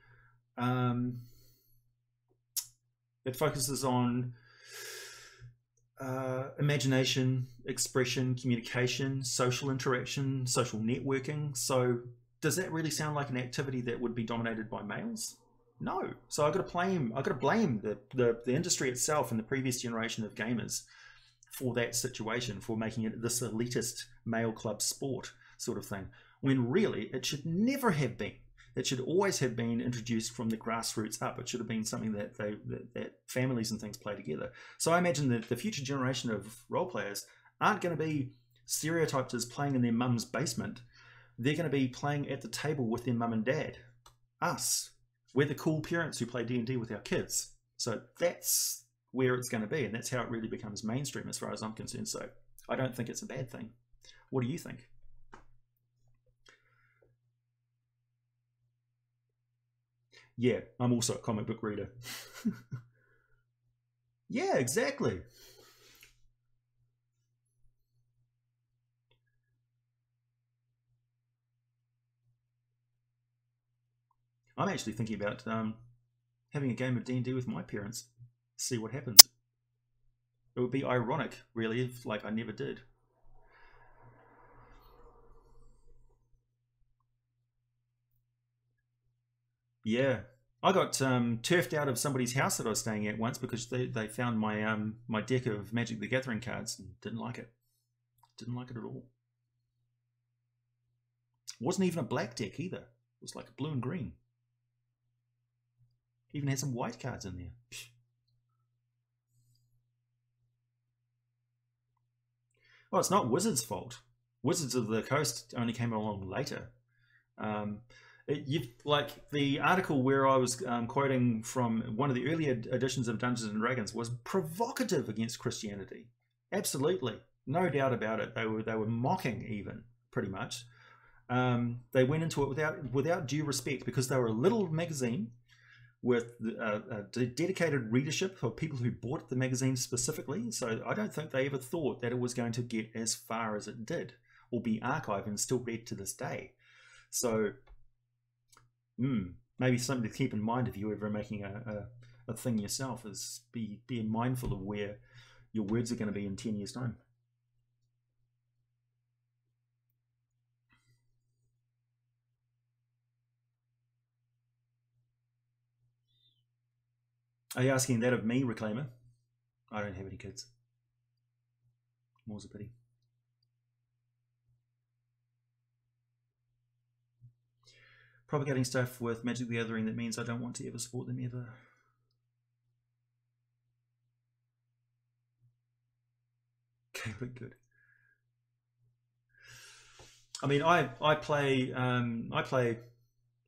imagination, expression, communication, social interaction, social networking. So does that really sound like an activity that would be dominated by males? No. So I've got to blame the industry itself and the previous generation of gamers for that situation, for making it this elitist male club sport sort of thing, when really it should never have been. It should always have been introduced from the grassroots up. It should have been something that that families and things play together. So I imagine that the future generation of role players aren't going to be stereotyped as playing in their mum's basement. They're going to be playing at the table with their mum and dad. Us. We're the cool parents who play D&D with our kids. So that's where it's going to be, and that's how it really becomes mainstream as far as I'm concerned. So I don't think it's a bad thing. What do you think? Yeah, I'm also a comic book reader. Yeah, exactly. I'm actually thinking about having a game of D&D with my parents, see what happens. It would be ironic, really, if like I never did. Yeah, I got turfed out of somebody's house that I was staying at once because they found my deck of Magic the Gathering cards and didn't like it. Didn't like it at all. It wasn't even a black deck either. It was like a blue and green. Even had some white cards in there. Well, it's not Wizards' fault. Wizards of the Coast only came along later. Like the article where I was quoting from one of the earlier editions of Dungeons and Dragons was provocative against Christianity. Absolutely, no doubt about it. They were mocking, even pretty much. They went into it without due respect because they were a little magazine with a dedicated readership of people who bought the magazine specifically. So I don't think they ever thought that it was going to get as far as it did or be archived and still read to this day. So maybe something to keep in mind if you're ever making a thing yourself is be mindful of where your words are going to be in 10 years time. Are you asking that of me, Reclaimer? I don't have any kids. More's a pity. Propagating stuff with Magic the Gathering that means I don't want to ever support them ever. Okay, but good. I mean, I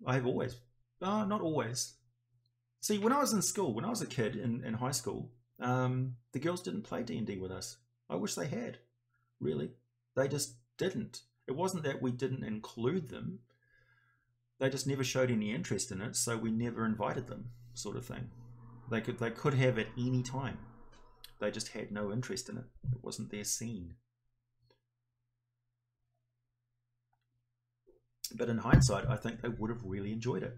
have always, not always. See, when I was in school, when I was a kid in high school, the girls didn't play D&D with us. I wish they had, really. They just didn't. It wasn't that we didn't include them. They just never showed any interest in it, so we never invited them, sort of thing. They could have at any time. They just had no interest in it. It wasn't their scene. But in hindsight, I think they would have really enjoyed it.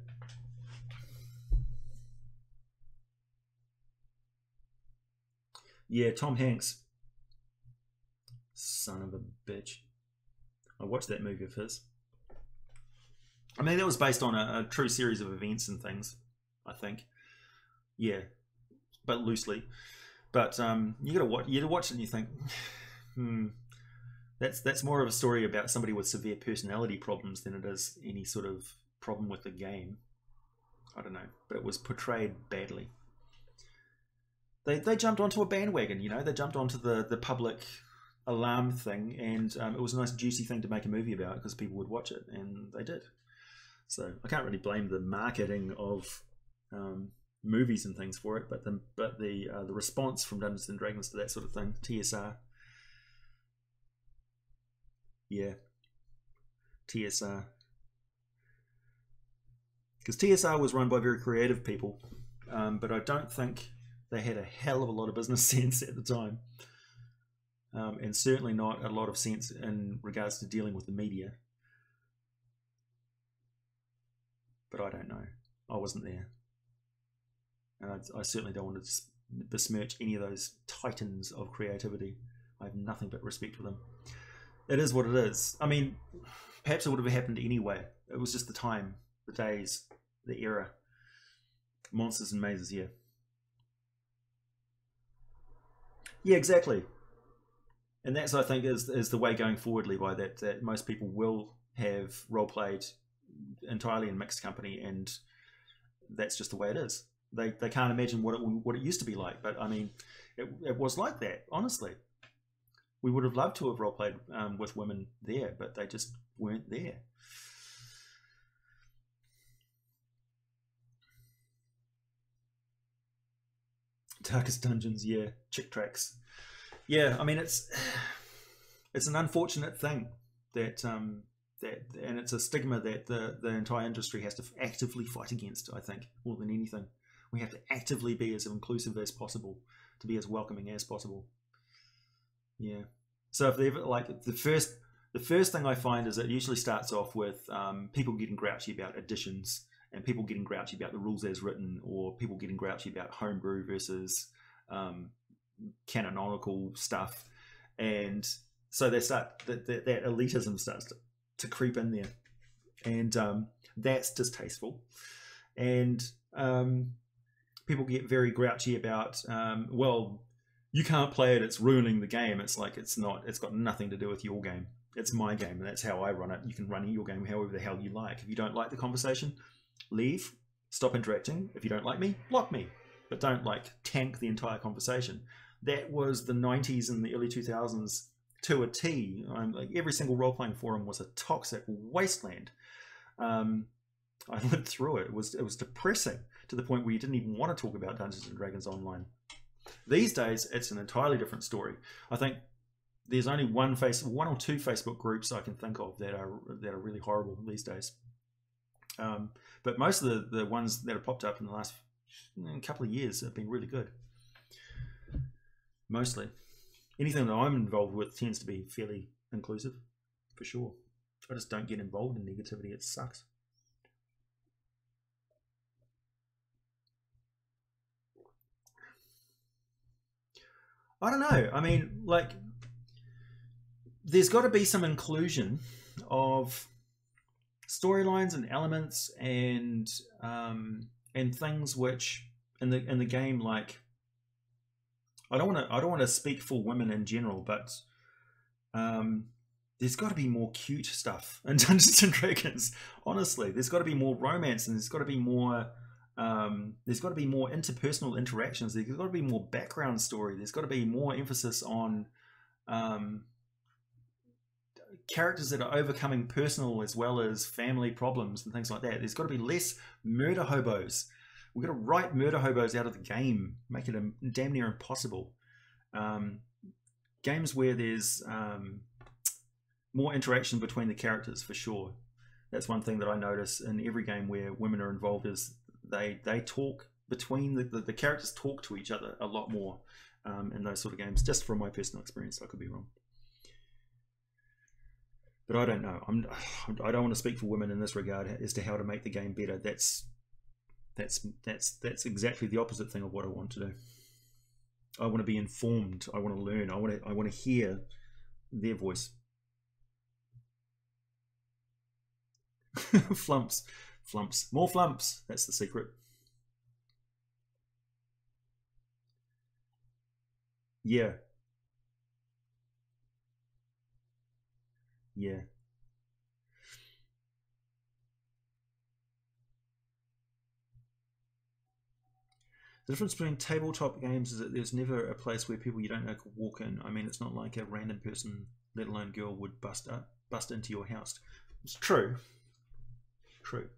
Yeah, Tom Hanks. Son of a bitch. I watched that movie of his. I mean, that was based on a true series of events and things, I think. Yeah, but loosely. But you watch it and you think, that's more of a story about somebody with severe personality problems than it is any sort of problem with the game. I don't know, but it was portrayed badly. They jumped onto a bandwagon, you know. They jumped onto the public alarm thing, and it was a nice juicy thing to make a movie about because people would watch it, and they did. So I can't really blame the marketing of movies and things for it, but the response from Dungeons and Dragons to that sort of thing, TSR, yeah, TSR, because TSR was run by very creative people, but I don't think they had a hell of a lot of business sense at the time, and certainly not a lot of sense in regards to dealing with the media. But I don't know. I wasn't there. And I certainly don't want to besmirch any of those titans of creativity. I have nothing but respect for them. It is what it is. I mean, perhaps it would have happened anyway. It was just the time, the days, the era. Monsters and mazes, yeah. Yeah, exactly. And that's, I think, is the way going forward, Levi, that most people will have role-played entirely in mixed company, and that's just the way it is. They can't imagine what it used to be like, but I mean, it was like that, honestly. We would have loved to have role-played with women there, but they just weren't there. Darkest Dungeons, yeah. Chick tracks. Yeah, I mean, it's an unfortunate thing that and it's a stigma that the entire industry has to actively fight against, I think, more than anything. We have to actively be as inclusive as possible, to be as welcoming as possible. Yeah. So if they ever, like, the first thing I find is it usually starts off with people getting grouchy about additions, and people getting grouchy about the rules as written, or people getting grouchy about homebrew versus canonical stuff, and so they start that elitism starts to creep in there, and that's distasteful, and people get very grouchy about well, you can't play it, it's ruining the game. It's like, it's not, it's got nothing to do with your game. It's my game, and that's how I run it. You can run your game however the hell you like. If you don't like the conversation, leave, stop interacting. If you don't like me, block me, but don't like tank the entire conversation. That was the 90s and the early 2000s to a T. Like, every single role-playing forum was a toxic wasteland. I lived through it. It was depressing to the point where you didn't even want to talk about Dungeons and Dragons online. These days, it's an entirely different story. I think there's only one or two Facebook groups I can think of that are really horrible these days. But most of the ones that have popped up in the last couple of years have been really good. Mostly. Anything that I'm involved with tends to be fairly inclusive, for sure. I just don't get involved in negativity. It sucks. I don't know. I mean, like, there's got to be some inclusion of storylines and elements and things which in the game, like, I don't want to speak for women in general, but there's got to be more cute stuff in Dungeons and Dragons. Honestly, there's got to be more romance, and there's got to be more interpersonal interactions. There's got to be more background story. There's got to be more emphasis on characters that are overcoming personal as well as family problems and things like that. There's got to be less murder hobos. We've got to write murder hobos out of the game, make it damn near impossible. Games where there's more interaction between the characters, for sure. That's one thing that I notice in every game where women are involved, is they talk between the characters talk to each other a lot more in those sort of games, just from my personal experience. I could be wrong, but I don't know. I don't want to speak for women in this regard as to how to make the game better. That's exactly the opposite thing of what I want to do. I want to be informed. I want to learn. I want to hear their voice. Flumps, more flumps. That's the secret. Yeah. Yeah. The difference between tabletop games is that there's never a place where people you don't know could walk in. I mean, it's not like a random person, let alone girl, would bust into your house. It's true. True.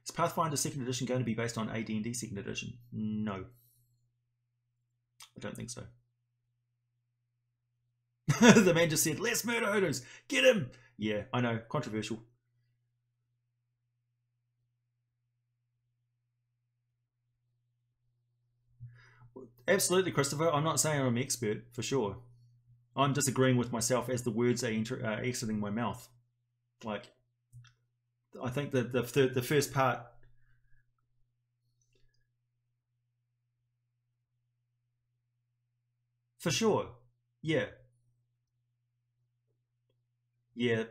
Is Pathfinder 2nd edition going to be based on AD&D 2nd edition? No. I don't think so. The man just said, "Less murder hodos, get him!" Yeah, I know, controversial. Absolutely, Christopher. I'm not saying I'm an expert, for sure. I'm disagreeing with myself as the words are exiting my mouth. Like, I think that the first part... For sure. Yeah. Yeah.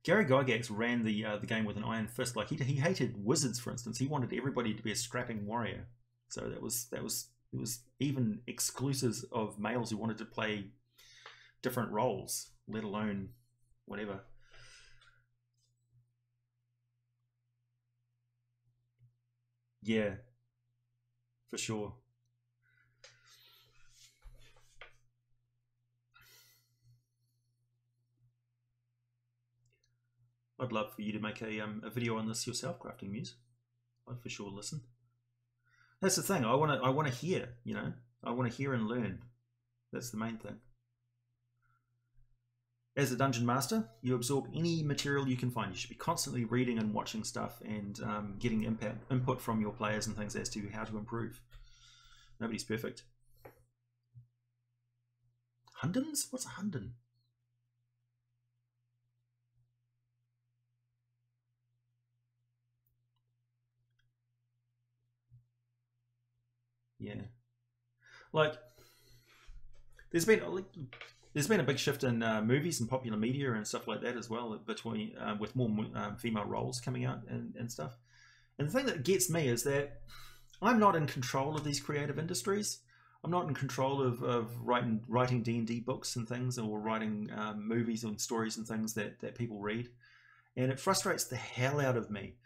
Gary Gygax ran the game with an iron fist. Like, he hated wizards, for instance. He wanted everybody to be a scrapping warrior. So it was even exclusives of males who wanted to play different roles, let alone whatever. Yeah, for sure. I'd love for you to make a video on this yourself, Crafting Muse. I'd for sure listen. That's the thing. I want to hear. You know, I want to hear and learn. That's the main thing. As a dungeon master, you absorb any material you can find. You should be constantly reading and watching stuff and getting input from your players and things as to how to improve. Nobody's perfect. Hundens? What's a hunden? Yeah, like there's been a big shift in movies and popular media and stuff like that as well, between with more female roles coming out and stuff. And the thing that gets me is that I'm not in control of these creative industries. I'm not in control of writing D&D books and things, or writing movies and stories and things that people read. And it frustrates the hell out of me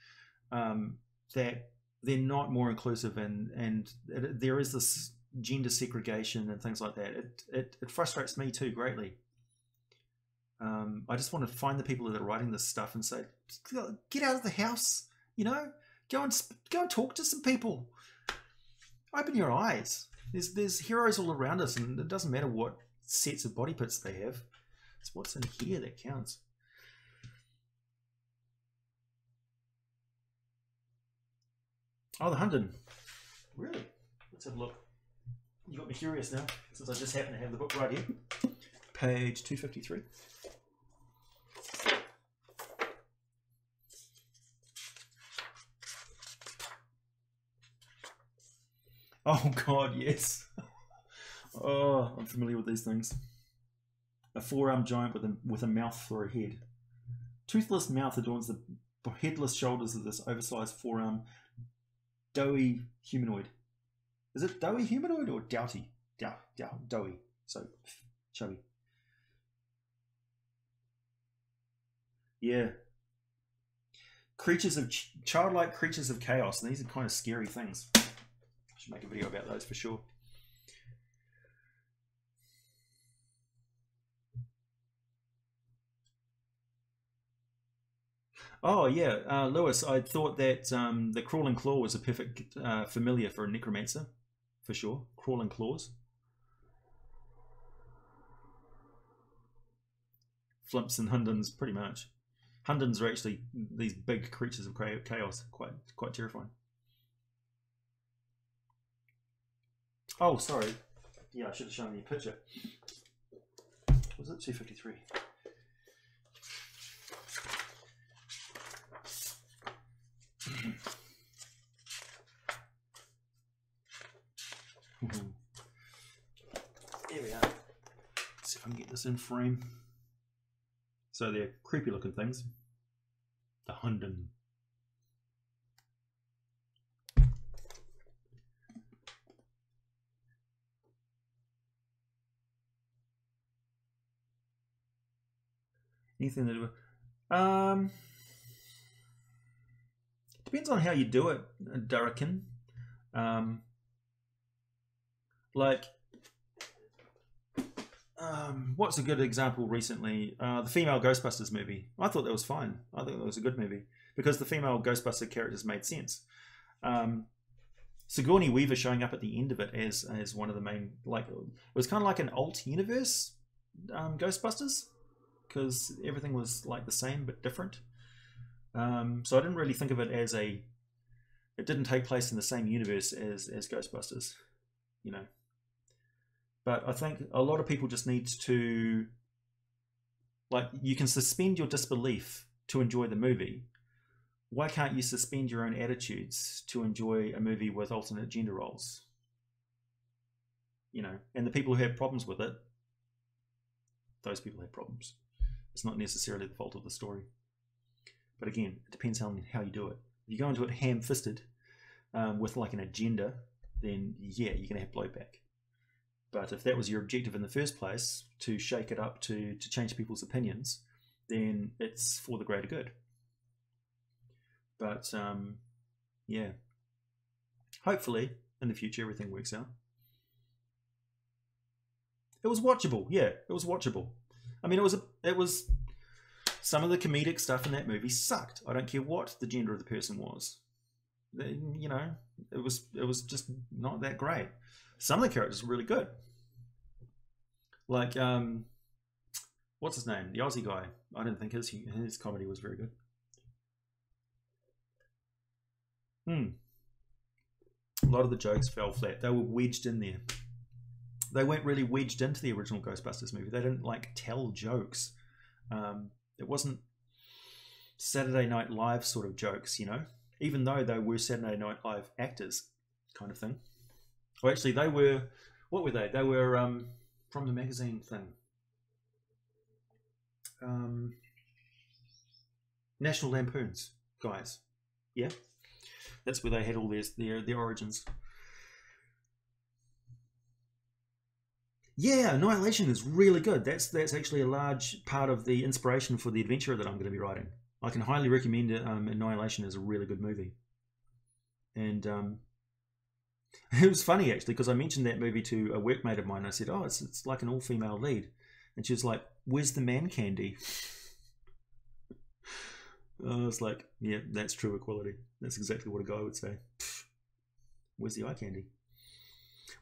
that they're not more inclusive, and there is this gender segregation and things like that. It frustrates me too greatly. I just want to find the people that are writing this stuff and say, get out of the house, you know, go and talk to some people. Open your eyes. There's heroes all around us, and it doesn't matter what sets of body pits they have. It's what's in here that counts. Oh, the Hunden. Really? Let's have a look. You got me curious now, since I just happen to have the book right here. Page 253. Oh God, yes. Oh, I'm familiar with these things. A four-armed giant with a mouth for a head. Toothless mouth adorns the headless shoulders of this oversized four-armed doughy humanoid. Is it doughy humanoid or doughty? Doughy. So chubby. Yeah. Creatures of childlike creatures of chaos, and these are kind of scary things. I should make a video about those for sure. Oh yeah, Lewis. I thought that the crawling claw was a perfect familiar for a necromancer, for sure. Crawling claws, flimps and hundens, pretty much. Hundens are actually these big creatures of chaos, quite terrifying. Oh, sorry. Yeah, I should have shown you a picture. Was it 253? Here we are. Let's see if I can get this in frame. So they're creepy looking things. The Hunden. Anything to do with depends on how you do it, Durrican. Like what's a good example recently? The female Ghostbusters movie. I thought that was fine. I thought that was a good movie because the female Ghostbuster characters made sense. Sigourney Weaver showing up at the end of it as one of the main, like, it was kind of like an alt universe Ghostbusters, because everything was like the same but different. So I didn't really think of it as it didn't take place in the same universe as Ghostbusters, you know. But I think a lot of people just need to, like, you can suspend your disbelief to enjoy the movie. Why can't you suspend your own attitudes to enjoy a movie with alternate gender roles? You know, and the people who have problems with it, those people have problems. It's not necessarily the fault of the story. But again, it depends on how you do it. If you go into it ham-fisted with like an agenda, then yeah, you're going to have blowback. But if that was your objective in the first place, to shake it up, to change people's opinions, then it's for the greater good. But yeah, hopefully in the future everything works out. It was watchable. Yeah, it was watchable. I mean, it was some of the comedic stuff in that movie sucked. I don't care what the gender of the person was. You know, it was just not that great. Some of the characters were really good. Like, what's his name? The Aussie guy. I didn't think his comedy was very good. A lot of the jokes fell flat. They were wedged in there. They weren't really wedged into the original Ghostbusters movie. They didn't like tell jokes. It wasn't Saturday Night Live sort of jokes, you know, even though they were Saturday Night Live actors, kind of thing. Well, actually, they were. What were they? They were from the magazine thing. National Lampoons guys. Yeah, that's where they had all their origins. Yeah, Annihilation is really good. That's actually a large part of the inspiration for the adventure that I'm going to be writing. I can highly recommend it. Annihilation is a really good movie. And it was funny actually, because I mentioned that movie to a workmate of mine. I said, "Oh, it's like an all-female lead," and she was like, "Where's the man candy?" I was like, "Yeah, that's true equality. That's exactly what a guy would say. Where's the eye candy?"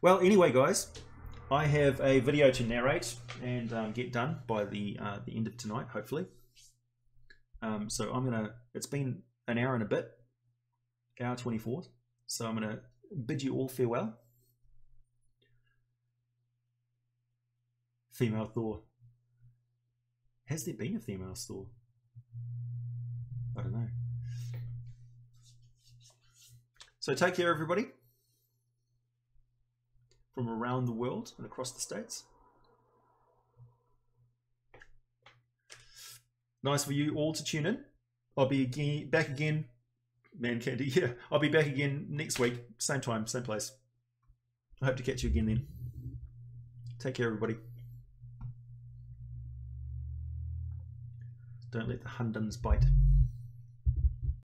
Well, anyway, guys, I have a video to narrate and get done by the end of tonight, hopefully. So I'm gonna. It's been an hour and a bit, hour 24. So I'm gonna bid you all farewell. Female Thor. Has there been a female store? I don't know. So take care, everybody, from around the world and across the states. Nice for you all to tune in. I'll be back again, man candy. Yeah, I'll be back again next week, same time, same place. I hope to catch you again then. Take care, everybody. Don't let the Hundans bite.